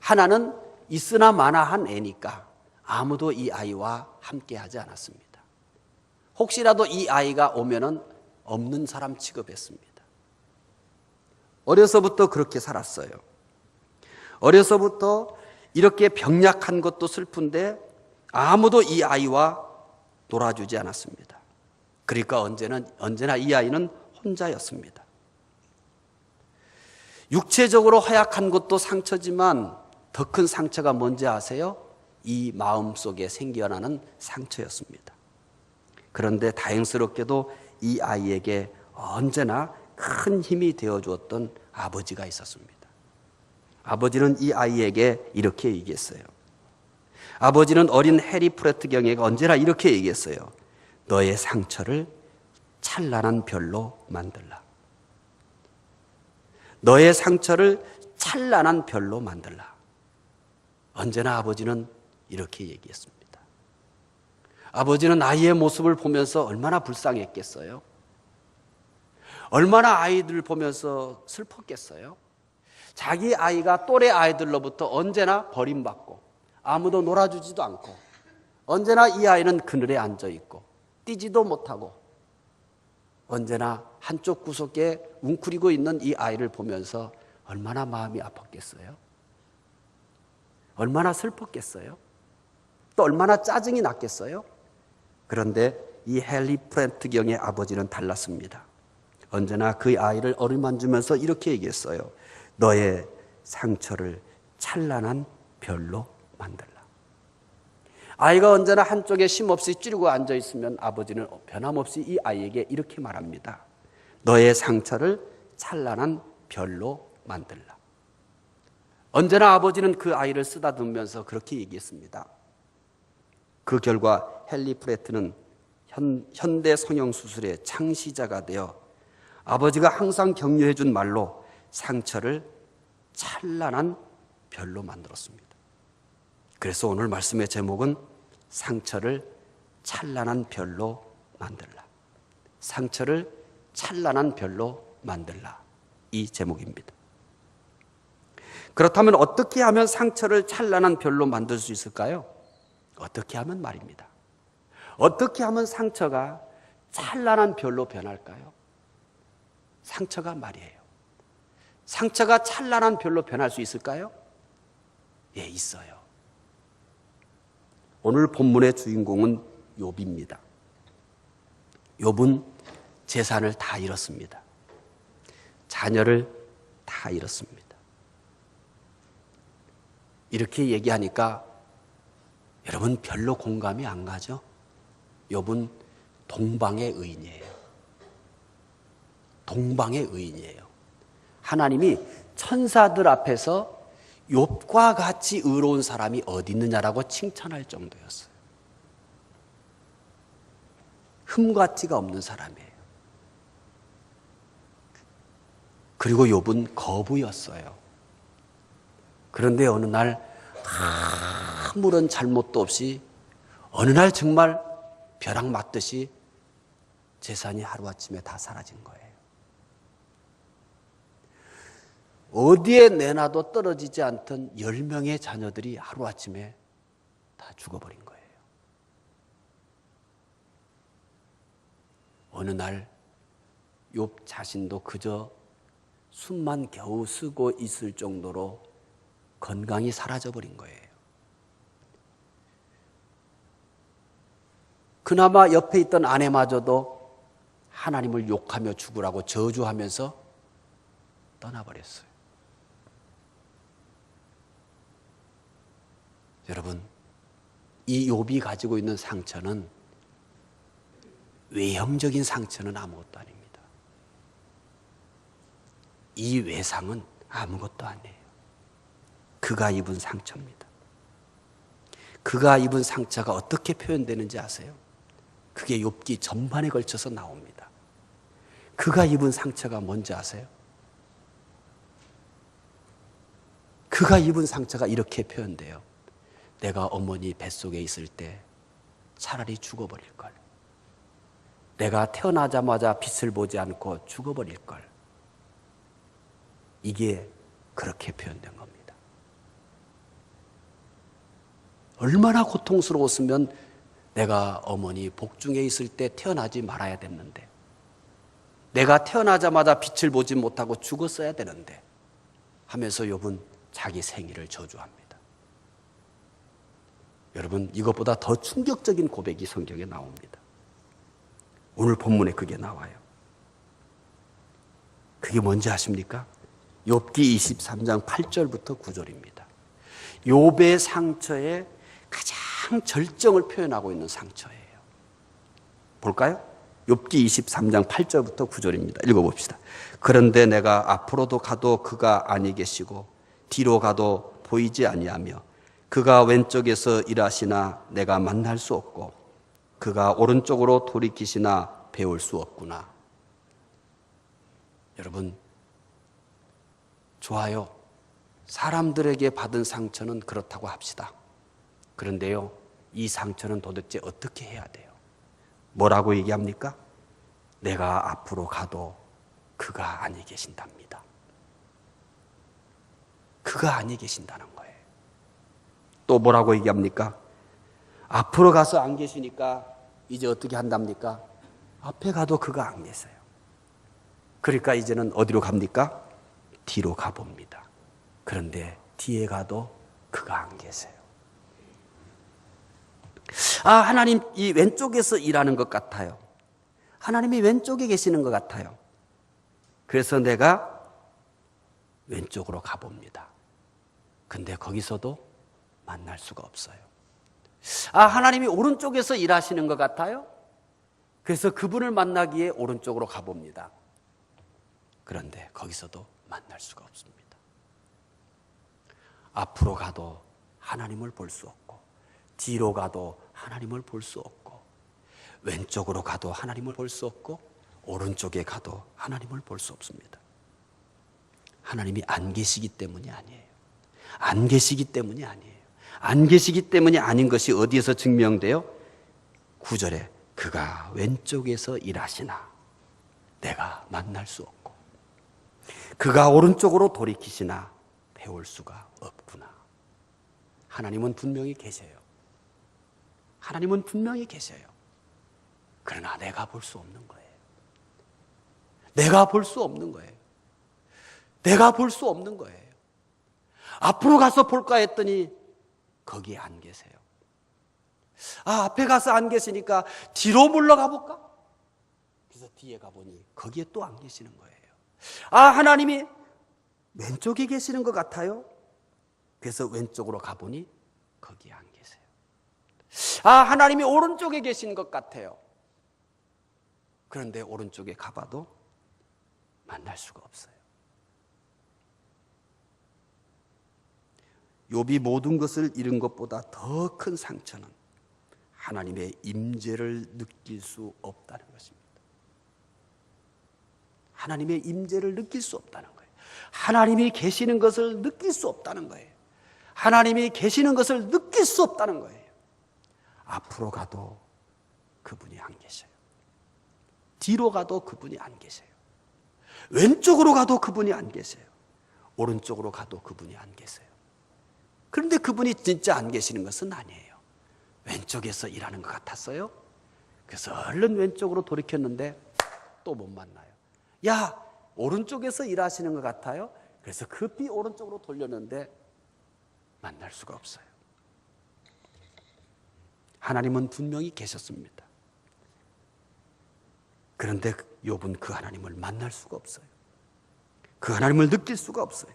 하나는 있으나 마나한 애니까 아무도 이 아이와 함께 하지 않았습니다. 혹시라도 이 아이가 오면은 없는 사람 취급했습니다. 어려서부터 그렇게 살았어요. 어려서부터 이렇게 병약한 것도 슬픈데 아무도 이 아이와 놀아주지 않았습니다. 그러니까 언제나 이 아이는 혼자였습니다. 육체적으로 허약한 것도 상처지만 더 큰 상처가 뭔지 아세요? 이 마음속에 생겨나는 상처였습니다. 그런데 다행스럽게도 이 아이에게 언제나 큰 힘이 되어주었던 아버지가 있었습니다. 아버지는 이 아이에게 이렇게 얘기했어요. 아버지는 어린 해리 프레트경에게 언제나 이렇게 얘기했어요. 너의 상처를 찬란한 별로 만들라. 너의 상처를 찬란한 별로 만들라. 언제나 아버지는 이렇게 얘기했습니다. 아버지는 아이의 모습을 보면서 얼마나 불쌍했겠어요? 얼마나 아이들을 보면서 슬펐겠어요? 자기 아이가 또래 아이들로부터 언제나 버림받고 아무도 놀아주지도 않고 언제나 이 아이는 그늘에 앉아있고 뛰지도 못하고 언제나 한쪽 구석에 웅크리고 있는 이 아이를 보면서 얼마나 마음이 아팠겠어요? 얼마나 슬펐겠어요? 또 얼마나 짜증이 났겠어요? 그런데 이 헨리 프레트경의 아버지는 달랐습니다. 언제나 그 아이를 어루만지면서 이렇게 얘기했어요. 너의 상처를 찬란한 별로 만들라. 아이가 언제나 한쪽에 쉼없이 찌르고 앉아있으면 아버지는 변함없이 이 아이에게 이렇게 말합니다. 너의 상처를 찬란한 별로 만들라. 언제나 아버지는 그 아이를 쓰다듬으면서 그렇게 얘기했습니다. 그 결과 헨리 프레트는 현대 성형수술의 창시자가 되어 아버지가 항상 격려해 준 말로 상처를 찬란한 별로 만들었습니다. 그래서 오늘 말씀의 제목은 상처를 찬란한 별로 만들라. 상처를 찬란한 별로 만들라. 이 제목입니다. 그렇다면 어떻게 하면 상처를 찬란한 별로 만들 수 있을까요? 어떻게 하면 말입니다. 어떻게 하면 상처가 찬란한 별로 변할까요? 상처가 말이에요. 상처가 찬란한 별로 변할 수 있을까요? 예, 있어요. 오늘 본문의 주인공은 욥입니다. 욥은 재산을 다 잃었습니다. 자녀를 다 잃었습니다. 이렇게 얘기하니까 여러분 별로 공감이 안 가죠? 욥은 동방의 의인이에요. 동방의 의인이에요. 하나님이 천사들 앞에서 욥과 같이 의로운 사람이 어디 있느냐라고 칭찬할 정도였어요. 흠과티가 없는 사람이에요. 그리고 욥은 거부였어요. 그런데 어느 날 아무런 잘못도 없이 어느 날 정말 벼락 맞듯이 재산이 하루아침에 다 사라진 거예요. 어디에 내놔도 떨어지지 않던 10명의 자녀들이 하루아침에 다 죽어버린 거예요. 어느 날 욥 자신도 그저 숨만 겨우 쉬고 있을 정도로 건강이 사라져버린 거예요. 그나마 옆에 있던 아내마저도 하나님을 욕하며 죽으라고 저주하면서 떠나버렸어요. 여러분, 이 욥이 가지고 있는 상처는 외형적인 상처는 아무것도 아닙니다. 이 외상은 아무것도 아니에요. 그가 입은 상처입니다. 그가 입은 상처가 어떻게 표현되는지 아세요? 그게 욥기 전반에 걸쳐서 나옵니다. 그가 입은 상처가 뭔지 아세요? 그가 입은 상처가 이렇게 표현돼요. 내가 어머니 뱃속에 있을 때 차라리 죽어버릴걸. 내가 태어나자마자 빛을 보지 않고 죽어버릴걸. 이게 그렇게 표현된 겁니다. 얼마나 고통스러웠으면 내가 어머니 복중에 있을 때 태어나지 말아야 됐는데, 내가 태어나자마자 빛을 보지 못하고 죽었어야 되는데 하면서 욥은 자기 생일을 저주합니다. 여러분, 이것보다 더 충격적인 고백이 성경에 나옵니다. 오늘 본문에 그게 나와요. 그게 뭔지 아십니까? 욥기 23장 8절부터 9절입니다. 욥의 상처에 가장 절정을 표현하고 있는 상처예요. 볼까요? 욥기 23장 8절부터 9절입니다. 읽어봅시다. 그런데 내가 앞으로도 가도 그가 아니 계시고 뒤로 가도 보이지 아니하며 그가 왼쪽에서 일하시나 내가 만날 수 없고 그가 오른쪽으로 돌이키시나 배울 수 없구나. 여러분, 좋아요. 사람들에게 받은 상처는 그렇다고 합시다. 그런데요, 이 상처는 도대체 어떻게 해야 돼요? 뭐라고 얘기합니까? 내가 앞으로 가도 그가 아니 계신답니다. 그가 아니 계신다는 거예요. 또 뭐라고 얘기합니까? 앞으로 가서 안 계시니까 이제 어떻게 한답니까? 앞에 가도 그가 안 계세요. 그러니까 이제는 어디로 갑니까? 뒤로 가봅니다. 그런데 뒤에 가도 그가 안 계세요. 하나님 이 왼쪽에서 일하는 것 같아요. 하나님이 왼쪽에 계시는 것 같아요. 그래서 내가 왼쪽으로 가봅니다. 근데 거기서도 만날 수가 없어요. 하나님이 오른쪽에서 일하시는 것 같아요. 그래서 그분을 만나기 위해 오른쪽으로 가봅니다. 그런데 거기서도 만날 수가 없습니다. 앞으로 가도 하나님을 볼 수 없고 뒤로 가도 하나님을 볼 수 없고 왼쪽으로 가도 하나님을 볼 수 없고 오른쪽에 가도 하나님을 볼 수 없습니다. 하나님이 안 계시기 때문이 아니에요. 안 계시기 때문이 아니에요. 안 계시기 때문이 아닌 것이 어디에서 증명돼요? 9절에 그가 왼쪽에서 일하시나 내가 만날 수 없고 그가 오른쪽으로 돌이키시나 배울 수가 없구나. 하나님은 분명히 계셔요. 하나님은 분명히 계셔요. 그러나 내가 볼 수 없는 거예요. 내가 볼 수 없는 거예요. 내가 볼 수 없는 거예요. 앞으로 가서 볼까 했더니 거기에 안 계세요. 앞에 가서 안 계시니까 뒤로 물러가 볼까? 그래서 뒤에 가보니 거기에 또 안 계시는 거예요. 하나님이 왼쪽에 계시는 것 같아요. 그래서 왼쪽으로 가보니 거기에 안 계세요. 하나님이 오른쪽에 계시는 것 같아요. 그런데 오른쪽에 가봐도 만날 수가 없어요. 욥이 모든 것을 잃은 것보다 더 큰 상처는 하나님의 임재를 느낄 수 없다는 것입니다. 하나님의 임재를 느낄 수 없다는 거예요. 하나님이 계시는 것을 느낄 수 없다는 거예요. 하나님이 계시는 것을 느낄 수 없다는 거예요. 앞으로 가도 그분이 안 계셔요. 뒤로 가도 그분이 안 계세요. 왼쪽으로 가도 그분이 안 계세요. 오른쪽으로 가도 그분이 안 계세요. 그런데 그분이 진짜 안 계시는 것은 아니에요. 왼쪽에서 일하는 것 같았어요. 그래서 얼른 왼쪽으로 돌이켰는데 또 못 만나요. 야, 오른쪽에서 일하시는 것 같아요. 그래서 급히 오른쪽으로 돌렸는데 만날 수가 없어요. 하나님은 분명히 계셨습니다. 그런데 욥은 그 하나님을 만날 수가 없어요. 그 하나님을 느낄 수가 없어요.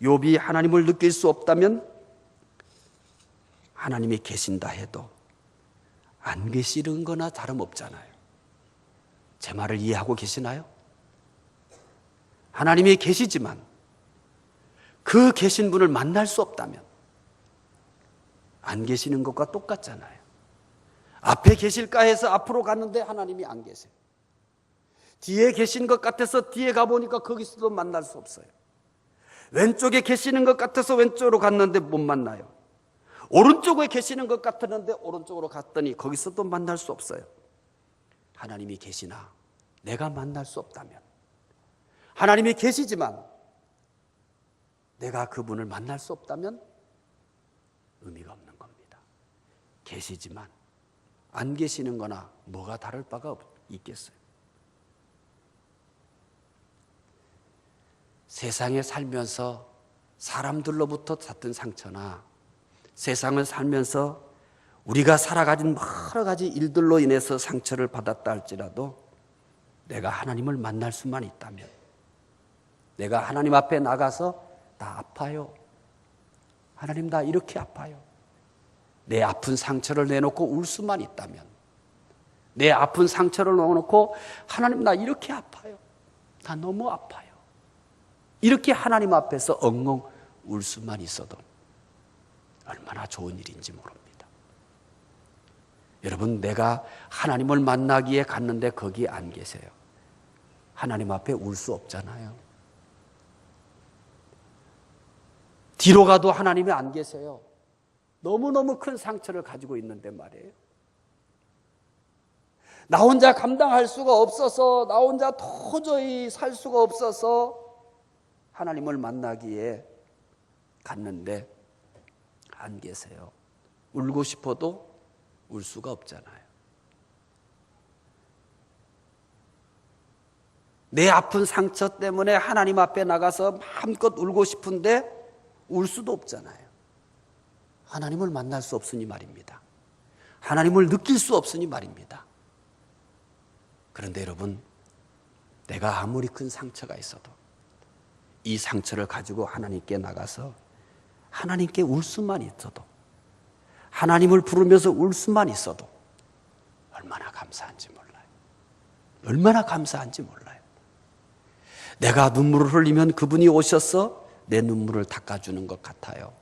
욥이 하나님을 느낄 수 없다면 하나님이 계신다 해도 안 계시는 거나 다름없잖아요. 제 말을 이해하고 계시나요? 하나님이 계시지만 그 계신 분을 만날 수 없다면 안 계시는 것과 똑같잖아요. 앞에 계실까 해서 앞으로 갔는데 하나님이 안 계세요. 뒤에 계신 것 같아서 뒤에 가보니까 거기서도 만날 수 없어요. 왼쪽에 계시는 것 같아서 왼쪽으로 갔는데 못 만나요. 오른쪽에 계시는 것 같았는데 오른쪽으로 갔더니 거기서도 만날 수 없어요. 하나님이 계시나 내가 만날 수 없다면, 하나님이 계시지만 내가 그분을 만날 수 없다면 의미가 없는 겁니다. 계시지만 안 계시는 거나 뭐가 다를 바가 있겠어요. 세상에 살면서 사람들로부터 받은 상처나 세상을 살면서 우리가 살아가진 여러 가지 일들로 인해서 상처를 받았다 할지라도 내가 하나님을 만날 수만 있다면, 내가 하나님 앞에 나가서 나 아파요, 하나님 나 이렇게 아파요, 내 아픈 상처를 내놓고 울 수만 있다면, 내 아픈 상처를 넣어놓고 하나님 나 이렇게 아파요, 나 너무 아파요, 이렇게 하나님 앞에서 엉엉 울 수만 있어도 얼마나 좋은 일인지 모릅니다. 여러분, 내가 하나님을 만나기에 갔는데 거기 안 계세요. 하나님 앞에 울 수 없잖아요. 뒤로 가도 하나님이 안 계세요. 너무너무 큰 상처를 가지고 있는데 말이에요. 나 혼자 감당할 수가 없어서, 나 혼자 도저히 살 수가 없어서 하나님을 만나기에 갔는데 안 계세요. 울고 싶어도 울 수가 없잖아요. 내 아픈 상처 때문에 하나님 앞에 나가서 마음껏 울고 싶은데 울 수도 없잖아요. 하나님을 만날 수 없으니 말입니다. 하나님을 느낄 수 없으니 말입니다. 그런데 여러분, 내가 아무리 큰 상처가 있어도 이 상처를 가지고 하나님께 나가서 하나님께 울 수만 있어도, 하나님을 부르면서 울 수만 있어도 얼마나 감사한지 몰라요. 얼마나 감사한지 몰라요. 내가 눈물을 흘리면 그분이 오셔서 내 눈물을 닦아주는 것 같아요.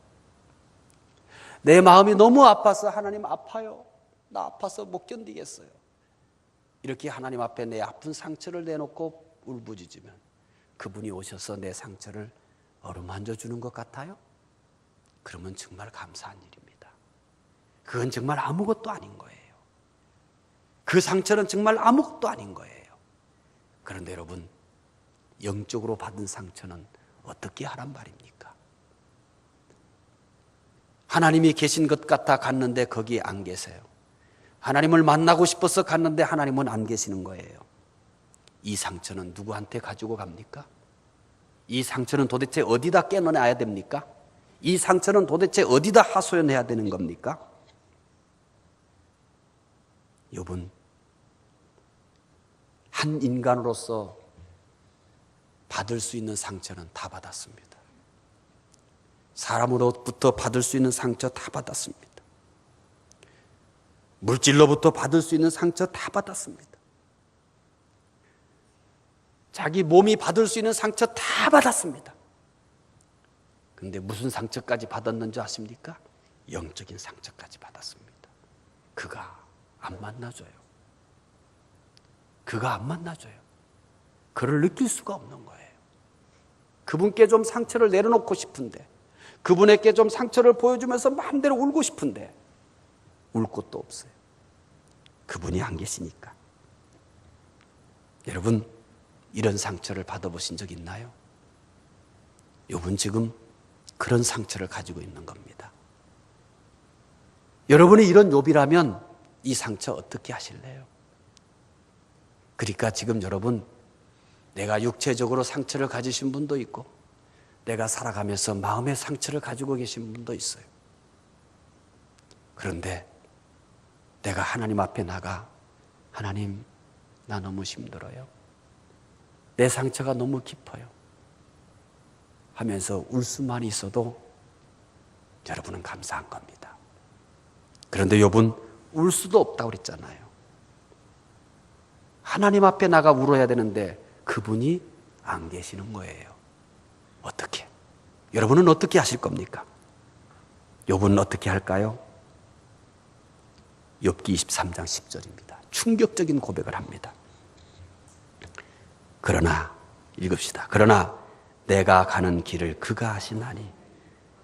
내 마음이 너무 아파서 하나님 아파요, 나 아파서 못 견디겠어요, 이렇게 하나님 앞에 내 아픈 상처를 내놓고 울부짖으면 그분이 오셔서 내 상처를 어루만져 주는 것 같아요? 그러면 정말 감사한 일입니다. 그건 정말 아무것도 아닌 거예요. 그 상처는 정말 아무것도 아닌 거예요. 그런데 여러분, 영적으로 받은 상처는 어떻게 하란 말입니까? 하나님이 계신 것 같아 갔는데 거기 안 계세요. 하나님을 만나고 싶어서 갔는데 하나님은 안 계시는 거예요. 이 상처는 누구한테 가지고 갑니까? 이 상처는 도대체 어디다 깨어내야 됩니까? 이 상처는 도대체 어디다 하소연해야 되는 겁니까? 욥은 한 인간으로서 받을 수 있는 상처는 다 받았습니다. 사람으로부터 받을 수 있는 상처 다 받았습니다. 물질로부터 받을 수 있는 상처 다 받았습니다. 자기 몸이 받을 수 있는 상처 다 받았습니다. 그런데 무슨 상처까지 받았는지 아십니까? 영적인 상처까지 받았습니다. 그가 안 만나줘요. 그가 안 만나줘요. 그를 느낄 수가 없는 거예요. 그분께 좀 상처를 내려놓고 싶은데, 그분에게 좀 상처를 보여주면서 마음대로 울고 싶은데 울 곳도 없어요. 그분이 안 계시니까. 여러분, 이런 상처를 받아보신 적 있나요? 욥은 지금 그런 상처를 가지고 있는 겁니다. 여러분이 이런 욥이라면 이 상처 어떻게 하실래요? 그러니까 지금 여러분, 내가 육체적으로 상처를 가지신 분도 있고 내가 살아가면서 마음의 상처를 가지고 계신 분도 있어요. 그런데 내가 하나님 앞에 나가, 하나님, 나 너무 힘들어요. 내 상처가 너무 깊어요 하면서 울 수만 있어도 여러분은 감사한 겁니다. 그런데 욥은 울 수도 없다고 그랬잖아요. 하나님 앞에 나가 울어야 되는데 그분이 안 계시는 거예요. 어떻게? 여러분은 어떻게 하실 겁니까? 욥은 어떻게 할까요? 욥기 23장 10절입니다. 충격적인 고백을 합니다. 그러나, 읽읍시다. 그러나 내가 가는 길을 그가 아시나니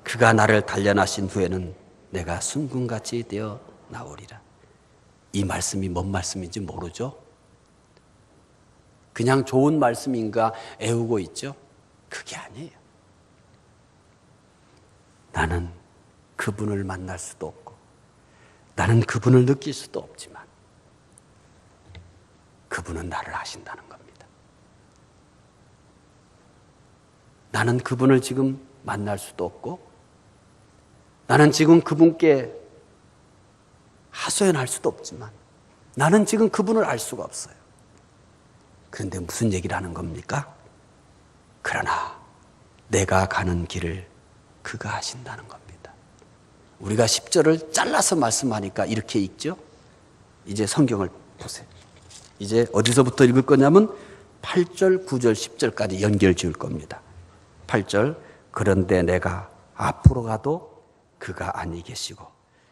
그가 나를 단련하신 후에는 내가 순금같이 되어 나오리라. 이 말씀이 뭔 말씀인지 모르죠? 그냥 좋은 말씀인가 애우고 있죠? 그게 아니에요. 나는 그분을 만날 수도 없고 나는 그분을 느낄 수도 없지만 그분은 나를 아신다는 겁니다. 나는 그분을 지금 만날 수도 없고 나는 지금 그분께 하소연할 수도 없지만 나는 지금 그분을 알 수가 없어요. 그런데 무슨 얘기를 하는 겁니까? 그러나 내가 가는 길을 그가 하신다는 겁니다. 우리가 10절을 잘라서 말씀하니까 이렇게 읽죠? 이제 성경을 보세요. 이제 어디서부터 읽을 거냐면 8절, 9절, 10절까지 연결 지을 겁니다. 8절, 그런데 내가 앞으로 가도 그가 아니 계시고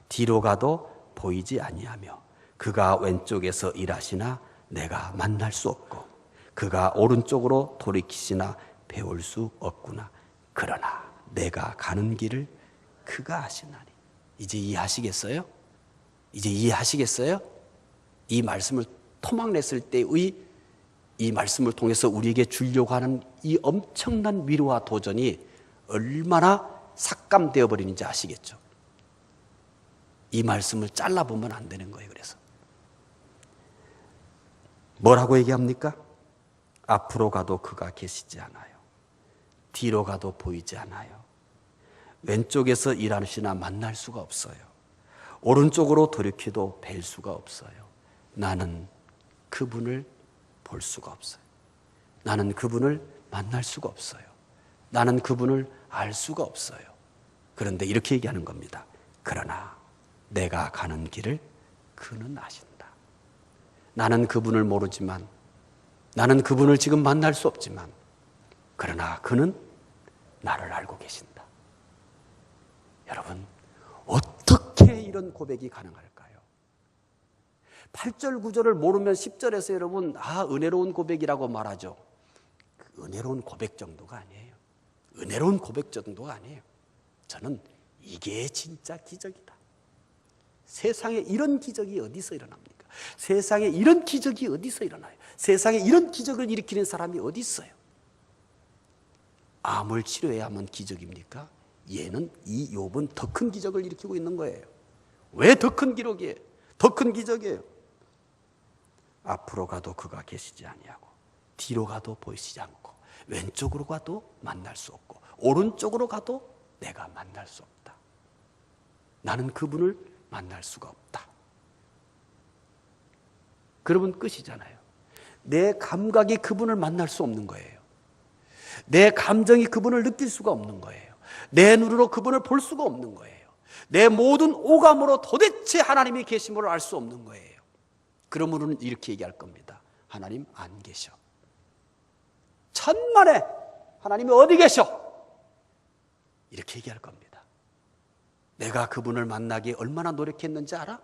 뒤로 가도 보이지 아니하며 그가 왼쪽에서 일하시나 내가 만날 수 없고 그가 오른쪽으로 돌이키시나 배울 수 없구나. 그러나 내가 가는 길을 그가 아시나니. 이제 이해하시겠어요? 이제 이해하시겠어요? 이 말씀을 토막냈을 때의 이 말씀을 통해서 우리에게 주려고 하는 이 엄청난 위로와 도전이 얼마나 삭감되어 버리는지 아시겠죠? 이 말씀을 잘라보면 안 되는 거예요. 그래서 뭐라고 얘기합니까? 앞으로 가도 그가 계시지 않아요. 뒤로 가도 보이지 않아요. 왼쪽에서 일하시나 만날 수가 없어요. 오른쪽으로 돌이켜도 뵐 수가 없어요. 나는 그분을 볼 수가 없어요. 나는 그분을 만날 수가 없어요. 나는 그분을 알 수가 없어요. 그런데 이렇게 얘기하는 겁니다. 그러나 내가 가는 길을 그는 아신다. 나는 그분을 모르지만, 나는 그분을 지금 만날 수 없지만, 그러나 그는 나를 알고 계신다. 여러분, 어떻게 이런 고백이 가능할까요? 8절, 9절을 모르면 10절에서 여러분, 은혜로운 고백이라고 말하죠. 그 은혜로운 고백 정도가 아니에요. 은혜로운 고백 정도가 아니에요. 저는 이게 진짜 기적이다. 세상에 이런 기적이 어디서 일어납니까? 세상에 이런 기적이 어디서 일어나요? 세상에 이런 기적을 일으키는 사람이 어디 있어요? 암을 치료해야만 기적입니까? 얘는 이 욥은 더 큰 기적을 일으키고 있는 거예요. 왜 더 큰 기록이에요? 더 큰 기적이에요. 앞으로 가도 그가 계시지 아니하고 뒤로 가도 보이시지 않고 왼쪽으로 가도 만날 수 없고 오른쪽으로 가도 내가 만날 수 없다. 나는 그분을 만날 수가 없다. 그러면 끝이잖아요. 내 감각이 그분을 만날 수 없는 거예요. 내 감정이 그분을 느낄 수가 없는 거예요. 내 눈으로 그분을 볼 수가 없는 거예요. 내 모든 오감으로 도대체 하나님이 계심을 알 수 없는 거예요. 그러므로는 이렇게 얘기할 겁니다. 하나님 안 계셔. 천만에 하나님이 어디 계셔? 이렇게 얘기할 겁니다. 내가 그분을 만나기 얼마나 노력했는지 알아?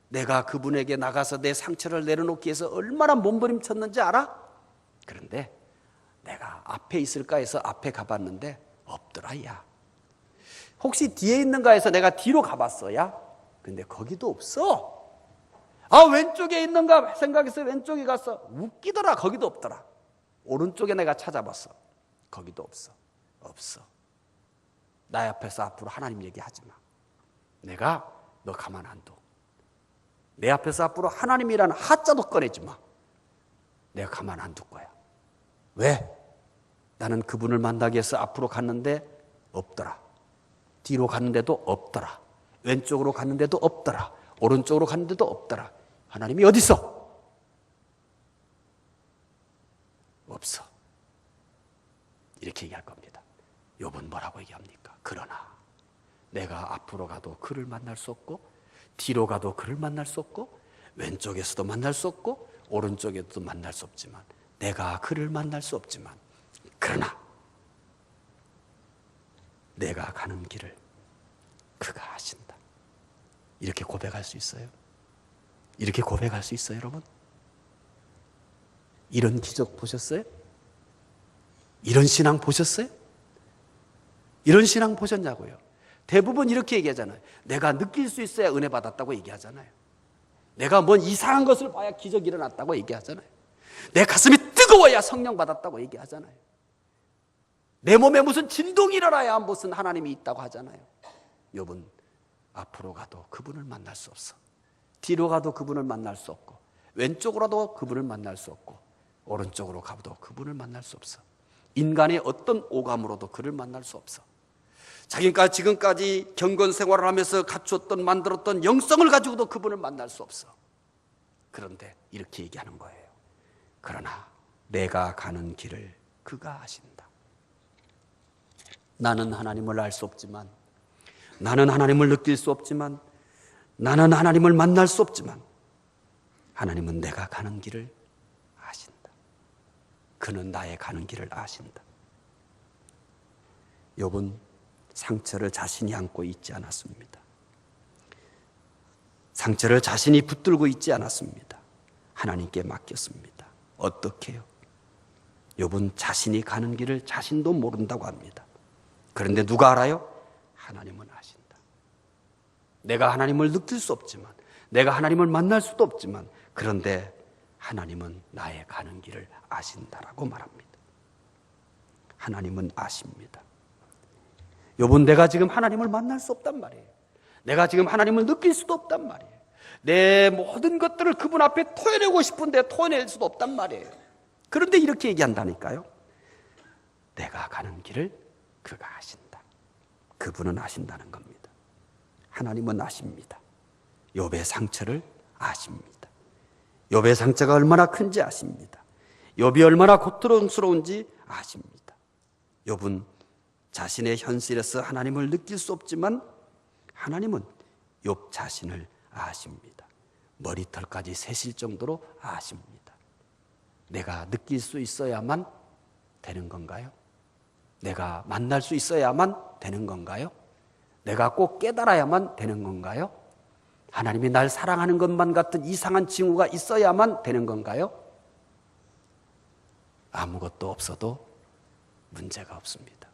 내가 그분에게 나가서 내 상처를 내려놓기 위해서 얼마나 몸부림쳤는지 알아? 그런데 내가 앞에 앞에 있을까 해서 앞에 가봤는데 없더라 야. 혹시 뒤에 있는가 해서 내가 뒤로 가봤어 야. 근데 거기도 없어. 아 왼쪽에 있는가 생각해서 왼쪽에 갔어. 웃기더라. 거기도 없더라. 오른쪽에 내가 찾아봤어. 거기도 없어. 없어. 나 앞에서 앞으로 하나님 얘기하지 마. 내가 너 가만 안 둬. 내 앞에서 앞으로 하나님이라는 하자도 꺼내지 마. 내가 가만 안 둘 거야. 왜? 나는 그분을 만나기 위해서 앞으로 갔는데 없더라. 뒤로 갔는데도 없더라. 왼쪽으로 갔는데도 없더라. 오른쪽으로 갔는데도 없더라. 하나님이 어디 있어? 없어. 이렇게 얘기할 겁니다. 욥은 뭐라고 얘기합니까? 그러나 내가 앞으로 가도 그를 만날 수 없고 뒤로 가도 그를 만날 수 없고 왼쪽에서도 만날 수 없고 오른쪽에서도 만날 수 없지만 내가 그를 만날 수 없지만 그러나 내가 가는 길을 그가 아신다. 이렇게 고백할 수 있어요? 이렇게 고백할 수 있어요, 여러분? 이런 기적 보셨어요? 이런 신앙 보셨어요? 이런 신앙 보셨냐고요? 대부분 이렇게 얘기하잖아요. 내가 느낄 수 있어야 은혜 받았다고 얘기하잖아요. 내가 뭔 이상한 것을 봐야 기적이 일어났다고 얘기하잖아요. 내 가슴이 뜨거워야 성령 받았다고 얘기하잖아요. 내 몸에 무슨 진동이 일어나야 무슨 하나님이 있다고 하잖아요. 욥은 앞으로 가도 그분을 만날 수 없어. 뒤로 가도 그분을 만날 수 없고 왼쪽으로도 그분을 만날 수 없고 오른쪽으로 가도 그분을 만날 수 없어. 인간의 어떤 오감으로도 그를 만날 수 없어. 자기가 지금까지 경건 생활을 하면서 갖추었던 만들었던 영성을 가지고도 그분을 만날 수 없어. 그런데 이렇게 얘기하는 거예요. 그러나 내가 가는 길을 그가 아신다. 나는 하나님을 알 수 없지만, 나는 하나님을 느낄 수 없지만, 나는 하나님을 만날 수 없지만 하나님은 내가 가는 길을 아신다. 그는 나의 가는 길을 아신다. 욥은 상처를 자신이 안고 있지 않았습니다. 상처를 자신이 붙들고 있지 않았습니다. 하나님께 맡겼습니다. 어떻게 해요? 욥은 자신이 가는 길을 자신도 모른다고 합니다. 그런데 누가 알아요? 하나님은 아신다. 내가 하나님을 느낄 수 없지만, 내가 하나님을 만날 수도 없지만, 그런데 하나님은 나의 가는 길을 아신다라고 말합니다. 하나님은 아십니다. 욥은 내가 지금 하나님을 만날 수 없단 말이에요. 내가 지금 하나님을 느낄 수도 없단 말이에요. 내 모든 것들을 그분 앞에 토해내고 싶은데 토해낼 수도 없단 말이에요. 그런데 이렇게 얘기한다니까요. 내가 가는 길을 그가 아신다. 그분은 아신다는 겁니다. 하나님은 아십니다. 욥의 상처를 아십니다. 욥의 상처가 얼마나 큰지 아십니다. 욥이 얼마나 고통스러운지 아십니다. 욥은 자신의 현실에서 하나님을 느낄 수 없지만 하나님은 욥 자신을 아십니다. 머리털까지 세실 정도로 아십니다. 내가 느낄 수 있어야만 되는 건가요? 내가 만날 수 있어야만 되는 건가요? 내가 꼭 깨달아야만 되는 건가요? 하나님이 날 사랑하는 것만 같은 이상한 징후가 있어야만 되는 건가요? 아무것도 없어도 문제가 없습니다.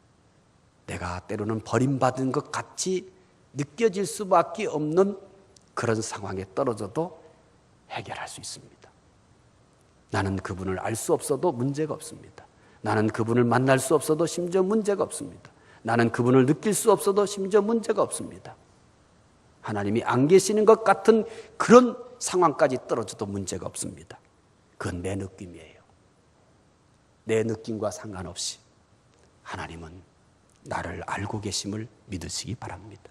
내가 때로는 버림받은 것 같이 느껴질 수밖에 없는 그런 상황에 떨어져도 해결할 수 있습니다. 나는 그분을 알 수 없어도 문제가 없습니다. 나는 그분을 만날 수 없어도 심지어 문제가 없습니다. 나는 그분을 느낄 수 없어도 심지어 문제가 없습니다. 하나님이 안 계시는 것 같은 그런 상황까지 떨어져도 문제가 없습니다. 그건 내 느낌이에요. 내 느낌과 상관없이 하나님은 나를 알고 계심을 믿으시기 바랍니다.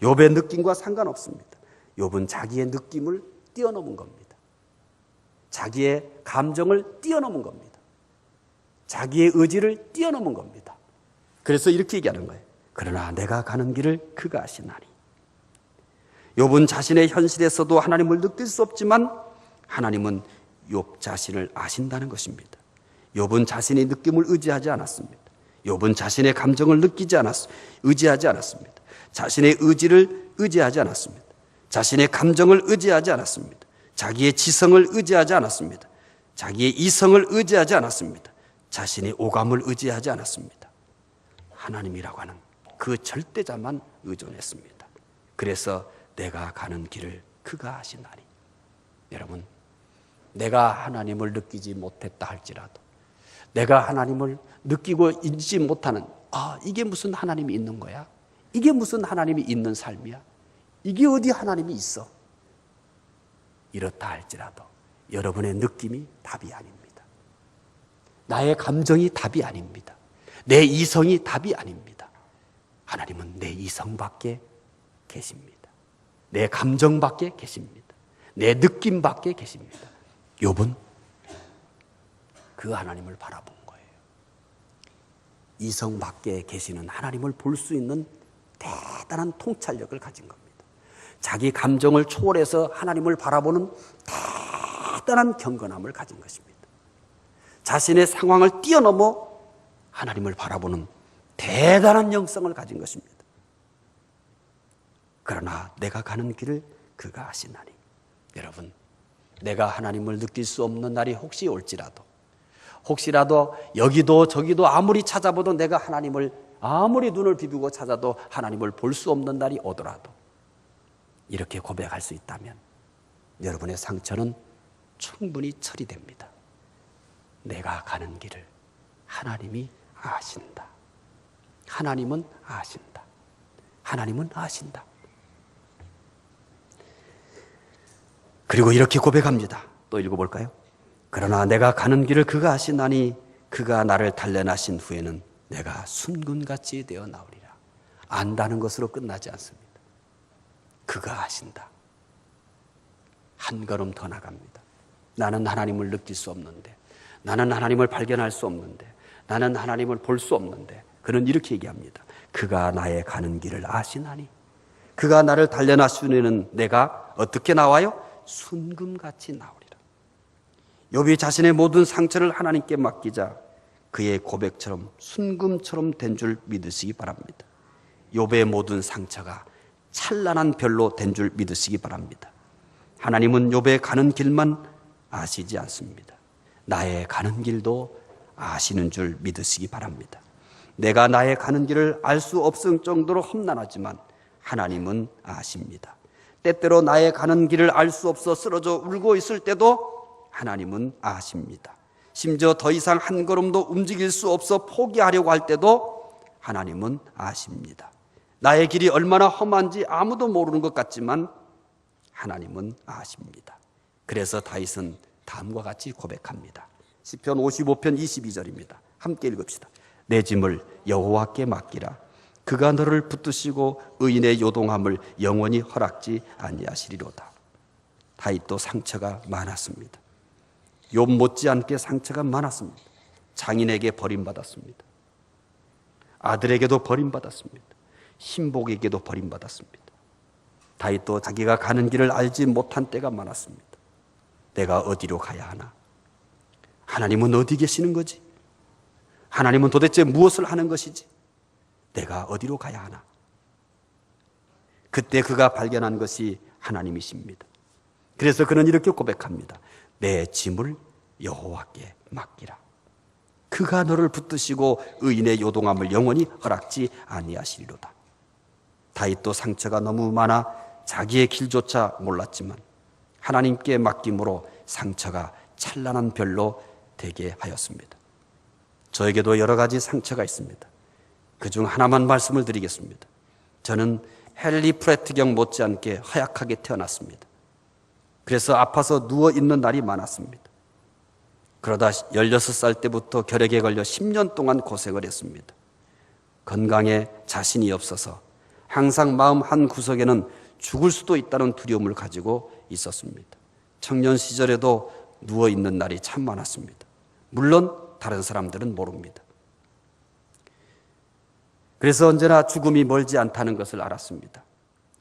욥의 느낌과 상관없습니다. 욥은 자기의 느낌을 뛰어넘은 겁니다. 자기의 감정을 뛰어넘은 겁니다. 자기의 의지를 뛰어넘은 겁니다. 그래서 이렇게 얘기하는 거예요. 그러나 내가 가는 길을 그가 아시나니. 욥은 자신의 현실에서도 하나님을 느낄 수 없지만 하나님은 욥 자신을 아신다는 것입니다. 욥은 자신의 느낌을 의지하지 않았습니다. 욥은 자신의 감정을 의지하지 않았습니다. 자신의 의지를 의지하지 않았습니다. 자신의 감정을 의지하지 않았습니다. 자기의 지성을 의지하지 않았습니다. 자기의 이성을 의지하지 않았습니다. 자신의 오감을 의지하지 않았습니다. 하나님이라고 하는 그 절대자만 의존했습니다. 그래서 내가 가는 길을 그가 아시나니. 여러분, 내가 하나님을 느끼지 못했다 할지라도, 내가 하나님을 느끼고 있지 못하는, 이게 무슨 하나님이 있는 거야? 이게 무슨 하나님이 있는 삶이야? 이게 어디 하나님이 있어? 이렇다 할지라도 여러분의 느낌이 답이 아닙니다. 나의 감정이 답이 아닙니다. 내 이성이 답이 아닙니다. 하나님은 내 이성밖에 계십니다. 내 감정밖에 계십니다. 내 느낌밖에 계십니다. 욥은 그 하나님을 바라본 거예요. 이성 밖에 계시는 하나님을 볼 수 있는 대단한 통찰력을 가진 겁니다. 자기 감정을 초월해서 하나님을 바라보는 대단한 경건함을 가진 것입니다. 자신의 상황을 뛰어넘어 하나님을 바라보는 대단한 영성을 가진 것입니다. 그러나 내가 가는 길을 그가 아시나니. 여러분, 내가 하나님을 느낄 수 없는 날이 혹시 올지라도, 혹시라도 여기도 저기도 아무리 찾아봐도 내가 하나님을 아무리 눈을 비비고 찾아도 하나님을 볼 수 없는 날이 오더라도 이렇게 고백할 수 있다면 여러분의 상처는 충분히 처리됩니다. 내가 가는 길을 하나님이 아신다. 하나님은 아신다. 하나님은 아신다. 그리고 이렇게 고백합니다. 또 읽어볼까요? 그러나 내가 가는 길을 그가 아시나니 그가 나를 단련하신 후에는 내가 순금같이 되어 나오리라. 안다는 것으로 끝나지 않습니다. 그가 아신다. 한 걸음 더 나갑니다. 나는 하나님을 느낄 수 없는데, 나는 하나님을 발견할 수 없는데, 나는 하나님을 볼 수 없는데, 그는 이렇게 얘기합니다. 그가 나의 가는 길을 아시나니 그가 나를 단련하시는 내가 어떻게 나와요? 순금같이 나오리라. 욥이 자신의 모든 상처를 하나님께 맡기자 그의 고백처럼 순금처럼 된 줄 믿으시기 바랍니다. 욥의 모든 상처가 찬란한 별로 된 줄 믿으시기 바랍니다. 하나님은 욥의 가는 길만 아시지 않습니다. 나의 가는 길도 아시는 줄 믿으시기 바랍니다. 내가 나의 가는 길을 알 수 없을 정도로 험난하지만 하나님은 아십니다. 때때로 나의 가는 길을 알 수 없어 쓰러져 울고 있을 때도 하나님은 아십니다. 심지어 더 이상 한 걸음도 움직일 수 없어 포기하려고 할 때도 하나님은 아십니다. 나의 길이 얼마나 험한지 아무도 모르는 것 같지만 하나님은 아십니다. 그래서 다윗은 다음과 같이 고백합니다. 시편 55편 22절입니다. 함께 읽읍시다. 내 짐을 여호와께 맡기라. 그가 너를 붙드시고 의인의 요동함을 영원히 허락지 아니하시리로다. 다윗도 상처가 많았습니다. 욥 못지않게 상처가 많았습니다. 장인에게 버림받았습니다. 아들에게도 버림받았습니다. 신복에게도 버림받았습니다. 다윗도 자기가 가는 길을 알지 못한 때가 많았습니다. 내가 어디로 가야 하나? 하나님은 어디 계시는 거지? 하나님은 도대체 무엇을 하는 것이지? 내가 어디로 가야 하나? 그때 그가 발견한 것이 하나님이십니다. 그래서 그는 이렇게 고백합니다. 내 짐을 여호와께 맡기라. 그가 너를 붙드시고 의인의 요동함을 영원히 허락지 아니하시리로다. 다윗도 상처가 너무 많아 자기의 길조차 몰랐지만 하나님께 맡김으로 상처가 찬란한 별로 되게 하였습니다. 저에게도 여러 가지 상처가 있습니다. 그중 하나만 말씀을 드리겠습니다. 저는 헨리 프레트경 못지않게 허약하게 태어났습니다. 그래서 아파서 누워있는 날이 많았습니다. 그러다 16살 때부터 결핵에 걸려 10년 동안 고생을 했습니다. 건강에 자신이 없어서 항상 마음 한 구석에는 죽을 수도 있다는 두려움을 가지고 있었습니다. 청년 시절에도 누워있는 날이 참 많았습니다. 물론 다른 사람들은 모릅니다. 그래서 언제나 죽음이 멀지 않다는 것을 알았습니다.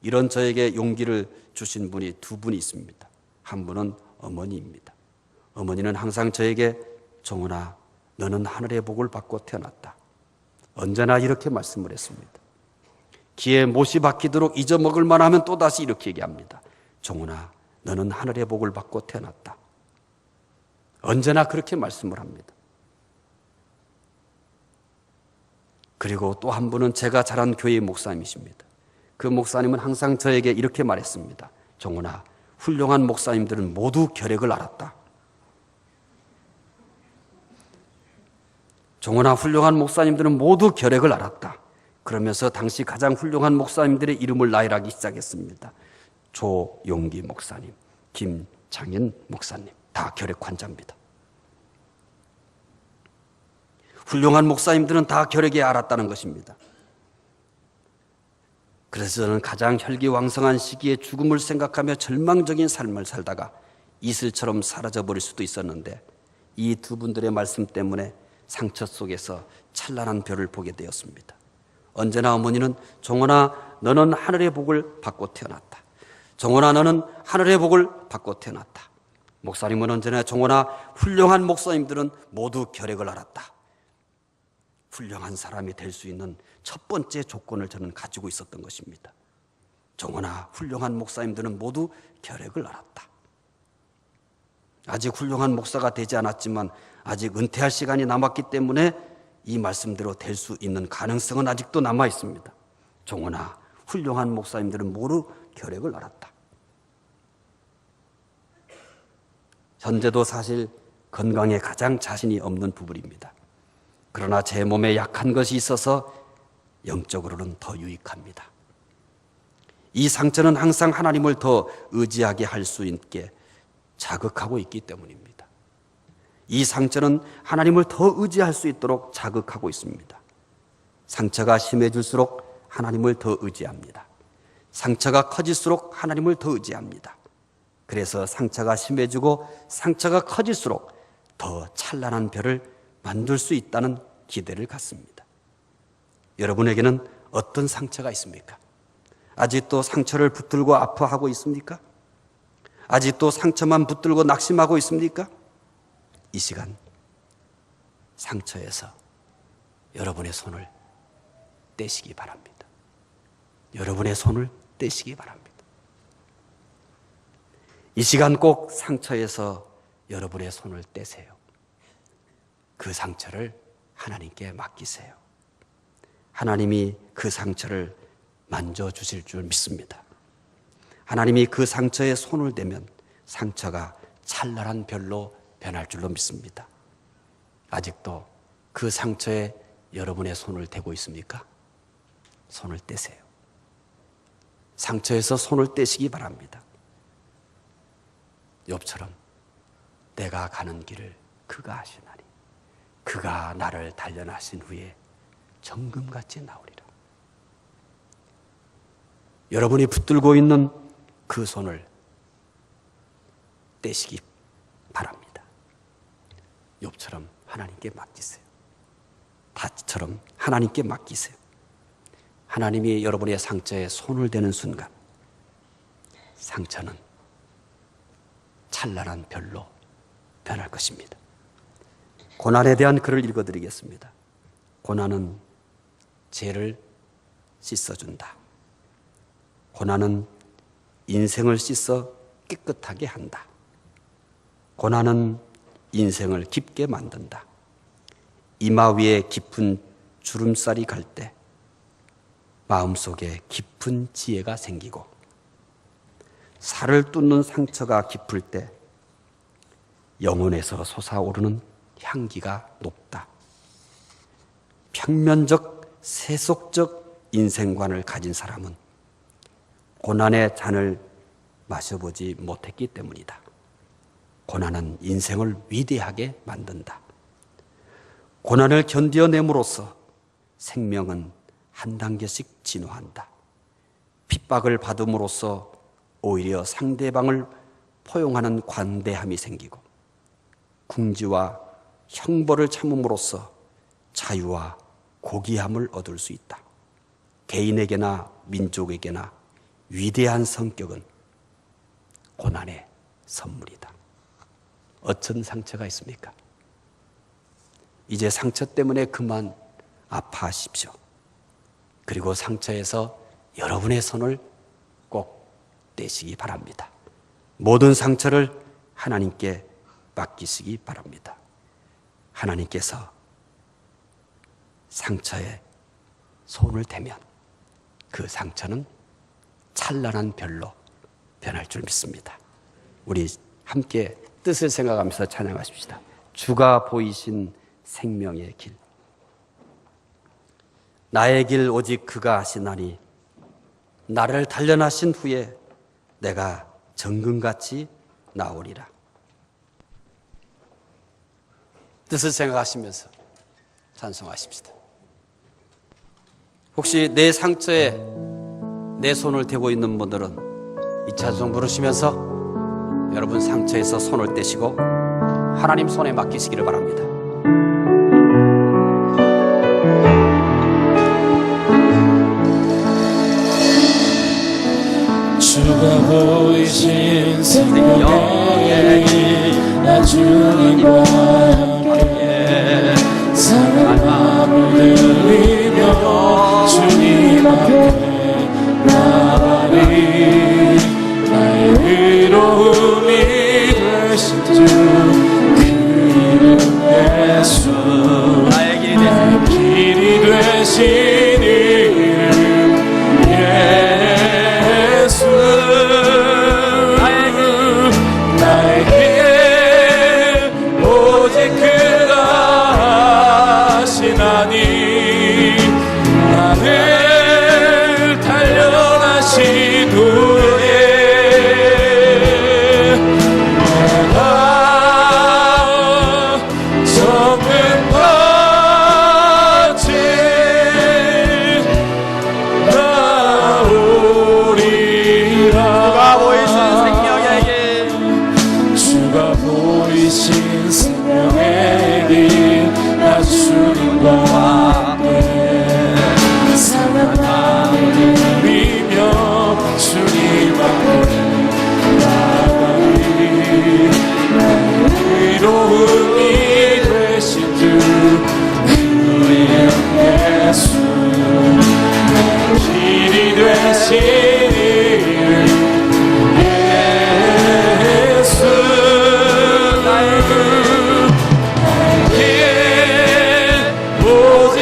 이런 저에게 용기를 주신 분이 두 분이 있습니다. 한 분은 어머니입니다. 어머니는 항상 저에게 정훈아, 너는 하늘의 복을 받고 태어났다. 언제나 이렇게 말씀을 했습니다. 귀에 못이 박히도록 잊어먹을 만하면 또다시 이렇게 얘기합니다. 정훈아, 너는 하늘의 복을 받고 태어났다. 언제나 그렇게 말씀을 합니다. 그리고 또 한 분은 제가 자란 교회의 목사님이십니다. 그 목사님은 항상 저에게 이렇게 말했습니다. 종훈아, 훌륭한 목사님들은 모두 결핵을 앓았다. 종훈아, 훌륭한 목사님들은 모두 결핵을 앓았다. 그러면서 당시 가장 훌륭한 목사님들의 이름을 나열하기 시작했습니다. 조용기 목사님, 김창현 목사님, 다 결핵 환자입니다. 훌륭한 목사님들은 다 결핵에 앓았다는 것입니다. 그래서 저는 가장 혈기왕성한 시기에 죽음을 생각하며 절망적인 삶을 살다가 이슬처럼 사라져버릴 수도 있었는데 이 두 분들의 말씀 때문에 상처 속에서 찬란한 별을 보게 되었습니다. 언제나 어머니는 종원아, 너는 하늘의 복을 받고 태어났다. 종원아, 너는 하늘의 복을 받고 태어났다. 목사님은 언제나 종원아, 훌륭한 목사님들은 모두 결핵을 앓았다. 훌륭한 사람이 될 수 있는 첫 번째 조건을 저는 가지고 있었던 것입니다. 종원아, 훌륭한 목사님들은 모두 결핵을 앓았다. 아직 훌륭한 목사가 되지 않았지만 아직 은퇴할 시간이 남았기 때문에 이 말씀대로 될 수 있는 가능성은 아직도 남아 있습니다. 종원아, 훌륭한 목사님들은 모두 결핵을 앓았다. 현재도 사실 건강에 가장 자신이 없는 부분입니다. 그러나 제 몸에 약한 것이 있어서 영적으로는 더 유익합니다. 이 상처는 항상 하나님을 더 의지하게 할 수 있게 자극하고 있기 때문입니다. 이 상처는 하나님을 더 의지할 수 있도록 자극하고 있습니다. 상처가 심해질수록 하나님을 더 의지합니다. 상처가 커질수록 하나님을 더 의지합니다. 그래서 상처가 심해지고 상처가 커질수록 더 찬란한 별을 만들 수 있다는 기대를 갖습니다. 여러분에게는 어떤 상처가 있습니까? 아직도 상처를 붙들고 아파하고 있습니까? 아직도 상처만 붙들고 낙심하고 있습니까? 이 시간 상처에서 여러분의 손을 떼시기 바랍니다. 여러분의 손을 떼시기 바랍니다. 이 시간 꼭 상처에서 여러분의 손을 떼세요. 그 상처를 하나님께 맡기세요. 하나님이 그 상처를 만져주실 줄 믿습니다. 하나님이 그 상처에 손을 대면 상처가 찬란한 별로 변할 줄로 믿습니다. 아직도 그 상처에 여러분의 손을 대고 있습니까? 손을 떼세요. 상처에서 손을 떼시기 바랍니다. 욥처럼 내가 가는 길을 그가 아시나니 그가 나를 단련하신 후에 정금같이 나오리라. 여러분이 붙들고 있는 그 손을 떼시기 바랍니다. 욥처럼 하나님께 맡기세요. 다처럼 하나님께 맡기세요. 하나님이 여러분의 상처에 손을 대는 순간 상처는 찬란한 별로 변할 것입니다. 고난에 대한 글을 읽어드리겠습니다. 고난은 죄를 씻어준다. 고난은 인생을 씻어 깨끗하게 한다. 고난은 인생을 깊게 만든다. 이마 위에 깊은 주름살이 갈 때 마음속에 깊은 지혜가 생기고 살을 뚫는 상처가 깊을 때 영혼에서 솟아오르는 향기가 높다. 평면적 세속적 인생관을 가진 사람은 고난의 잔을 마셔보지 못했기 때문이다. 고난은 인생을 위대하게 만든다. 고난을 견뎌냄으로써 생명은 한 단계씩 진화한다. 핍박을 받음으로써 오히려 상대방을 포용하는 관대함이 생기고 궁지와 형벌을 참음으로써 자유와 고귀함을 얻을 수 있다. 개인에게나 민족에게나 위대한 성격은 고난의 선물이다. 어떤 상처가 있습니까? 이제 상처 때문에 그만 아파하십시오. 그리고 상처에서 여러분의 손을 꼭 떼시기 바랍니다. 모든 상처를 하나님께 맡기시기 바랍니다. 하나님께서 상처에 손을 대면 그 상처는 찬란한 별로 변할 줄 믿습니다. 우리 함께 뜻을 생각하면서 찬양하십시다. 주가 보이신 생명의 길. 나의 길 오직 그가 하시나니 나를 단련하신 후에 내가 정금같이 나오리라. 뜻을 생각하시면서 찬송하십시다. 혹시 내 상처에 내 손을 대고 있는 분들은 이 찬송 부르시면서 여러분 상처에서 손을 떼시고 하나님 손에 맡기시기를 바랍니다. 주가 보이신 생명의 길, 나 주님과 함께 상한 마음을 들리며 주님 앞에 나가리. 나의 의로움이 되신 주 그 이름 예수. 나의 길이 되신 이름 예수. 나의 길 오직 그가 하시나니 나를 단련하신 후에 내가 정금같이 나오리라. 주가 보이신 생명의 길, 나 주님과 함께 상한 마음을 들이며 주님 앞에 나가리. 의로움이 되신 주 그 이름 예수. 길이 되신 이름 예수. 나의 길 오직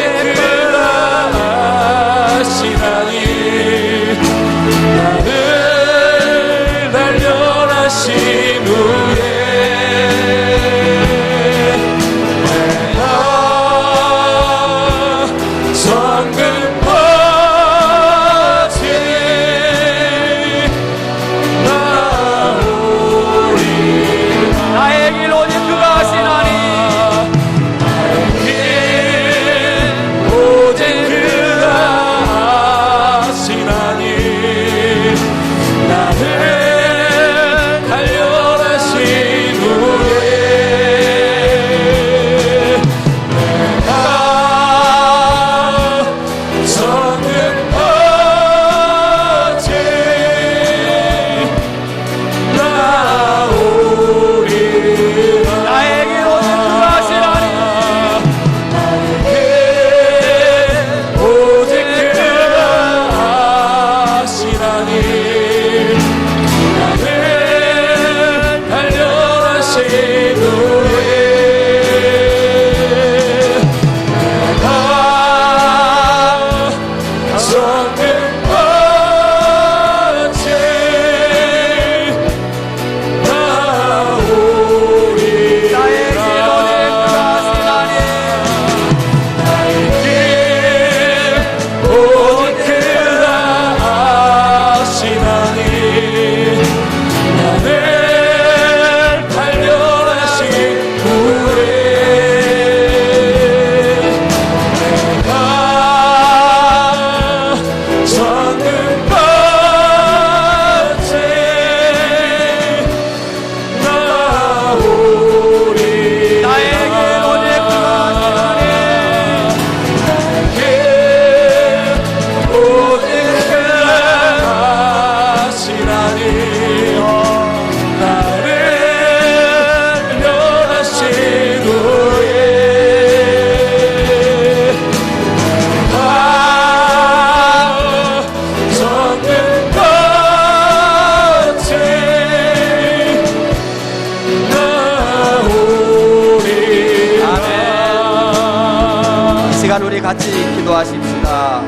시간 우리 같이 기도하십시다.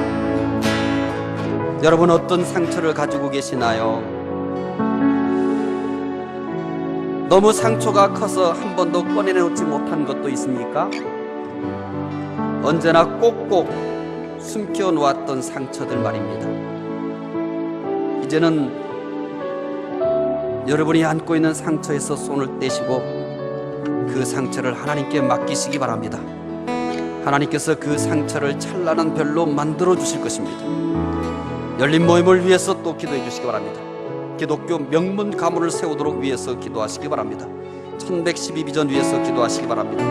여러분 어떤 상처를 가지고 계시나요? 너무 상처가 커서 한 번도 꺼내놓지 못한 것도 있습니까? 언제나 꼭꼭 숨겨놓았던 상처들 말입니다. 이제는 여러분이 안고 있는 상처에서 손을 떼시고 그 상처를 하나님께 맡기시기 바랍니다. 하나님께서 그 상처를 찬란한 별로 만들어 주실 것입니다. 열린 모임을 위해서 또 기도해 주시기 바랍니다. 기독교 명문 가문을 세우도록 위해서 기도하시기 바랍니다. 1112비전 위해서 기도하시기 바랍니다.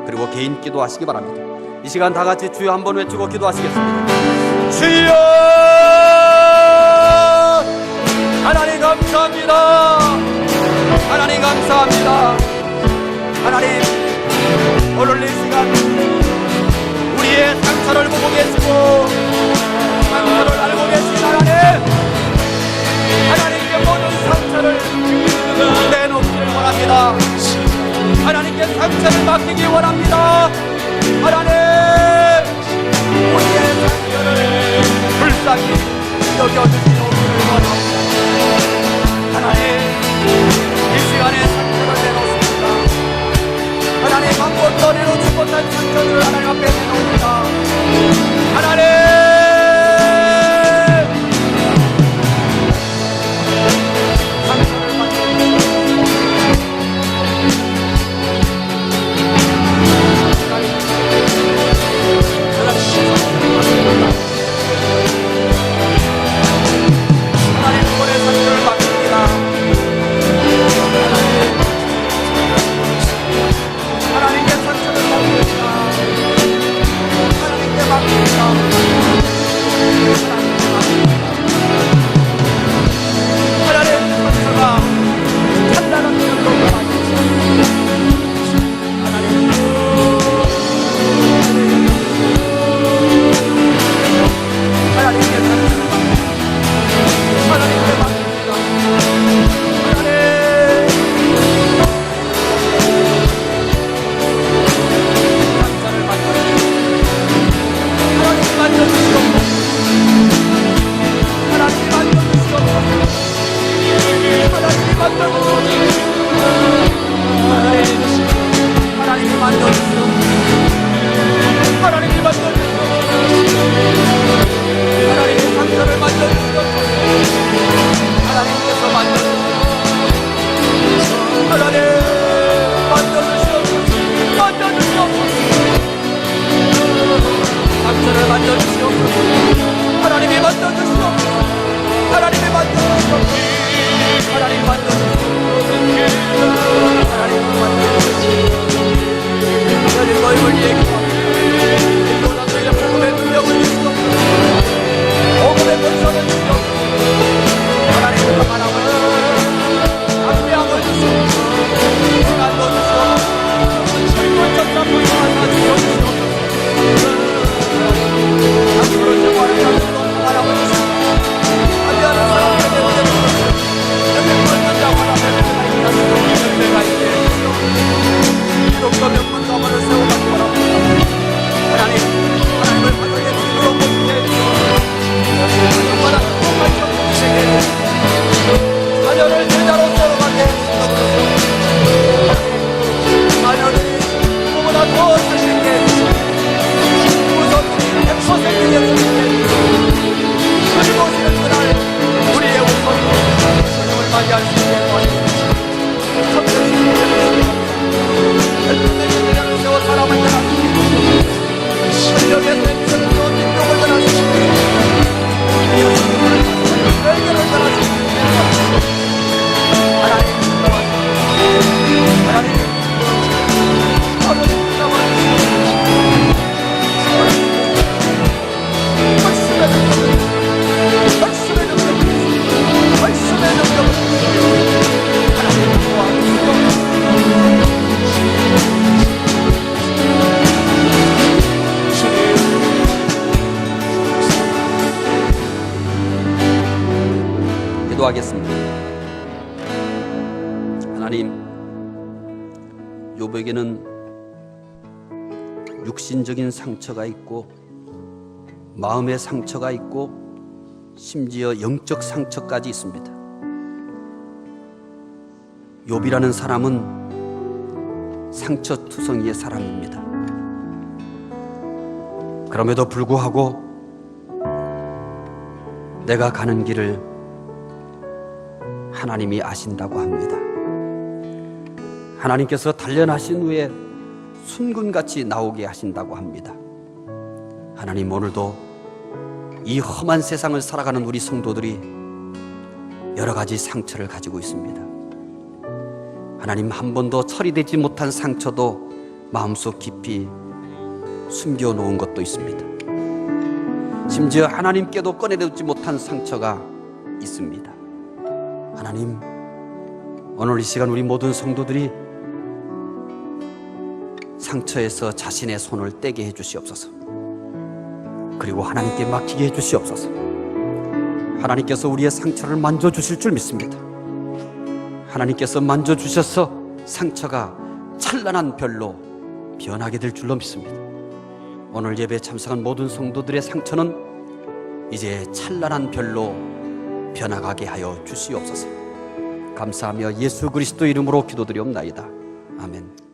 그리고 개인 기도하시기 바랍니다. 이 시간 다 같이 주여 한번 외치고 기도하시겠습니다. 주여! 하나님 감사합니다. 하나님 감사합니다. 하나님, 오늘 이 시간 우리의 상처를 보고 계시고 상처를 알고 계신 하나님, 하나님께 모든 상처를 내놓기를 원합니다. 하나님께 상처를 맡기기 원합니다. 하나님, 우리의 상처를 불쌍히 여겨주시옵기를 원합니다. 하나님, 이 시간에 상처를 내놓습니다. 하나님, 아무것도 내놓지 못한 상처를 하나님 앞에 내놓습니다. 하나님, 기도하겠습니다. 하나님, 욥에게는 육신적인 상처가 있고 마음의 상처가 있고 심지어 영적 상처까지 있습니다. 욥이라는 사람은 상처투성이의 사람입니다. 그럼에도 불구하고 내가 가는 길을 하나님이 아신다고 합니다. 하나님께서 단련하신 후에 순금같이 나오게 하신다고 합니다. 하나님, 오늘도 이 험한 세상을 살아가는 우리 성도들이 여러 가지 상처를 가지고 있습니다. 하나님, 한 번도 처리되지 못한 상처도 마음속 깊이 숨겨놓은 것도 있습니다. 심지어 하나님께도 꺼내놓지 못한 상처가 있습니다. 하나님, 오늘 이 시간 우리 모든 성도들이 상처에서 자신의 손을 떼게 해주시옵소서. 그리고 하나님께 맡기게 해주시옵소서. 하나님께서 우리의 상처를 만져주실 줄 믿습니다. 하나님께서 만져주셔서 상처가 찬란한 별로 변하게 될 줄로 믿습니다. 오늘 예배에 참석한 모든 성도들의 상처는 이제 찬란한 별로 변화가게 하여 주시옵소서. 감사하며 예수 그리스도 이름으로 기도드리옵나이다. 아멘.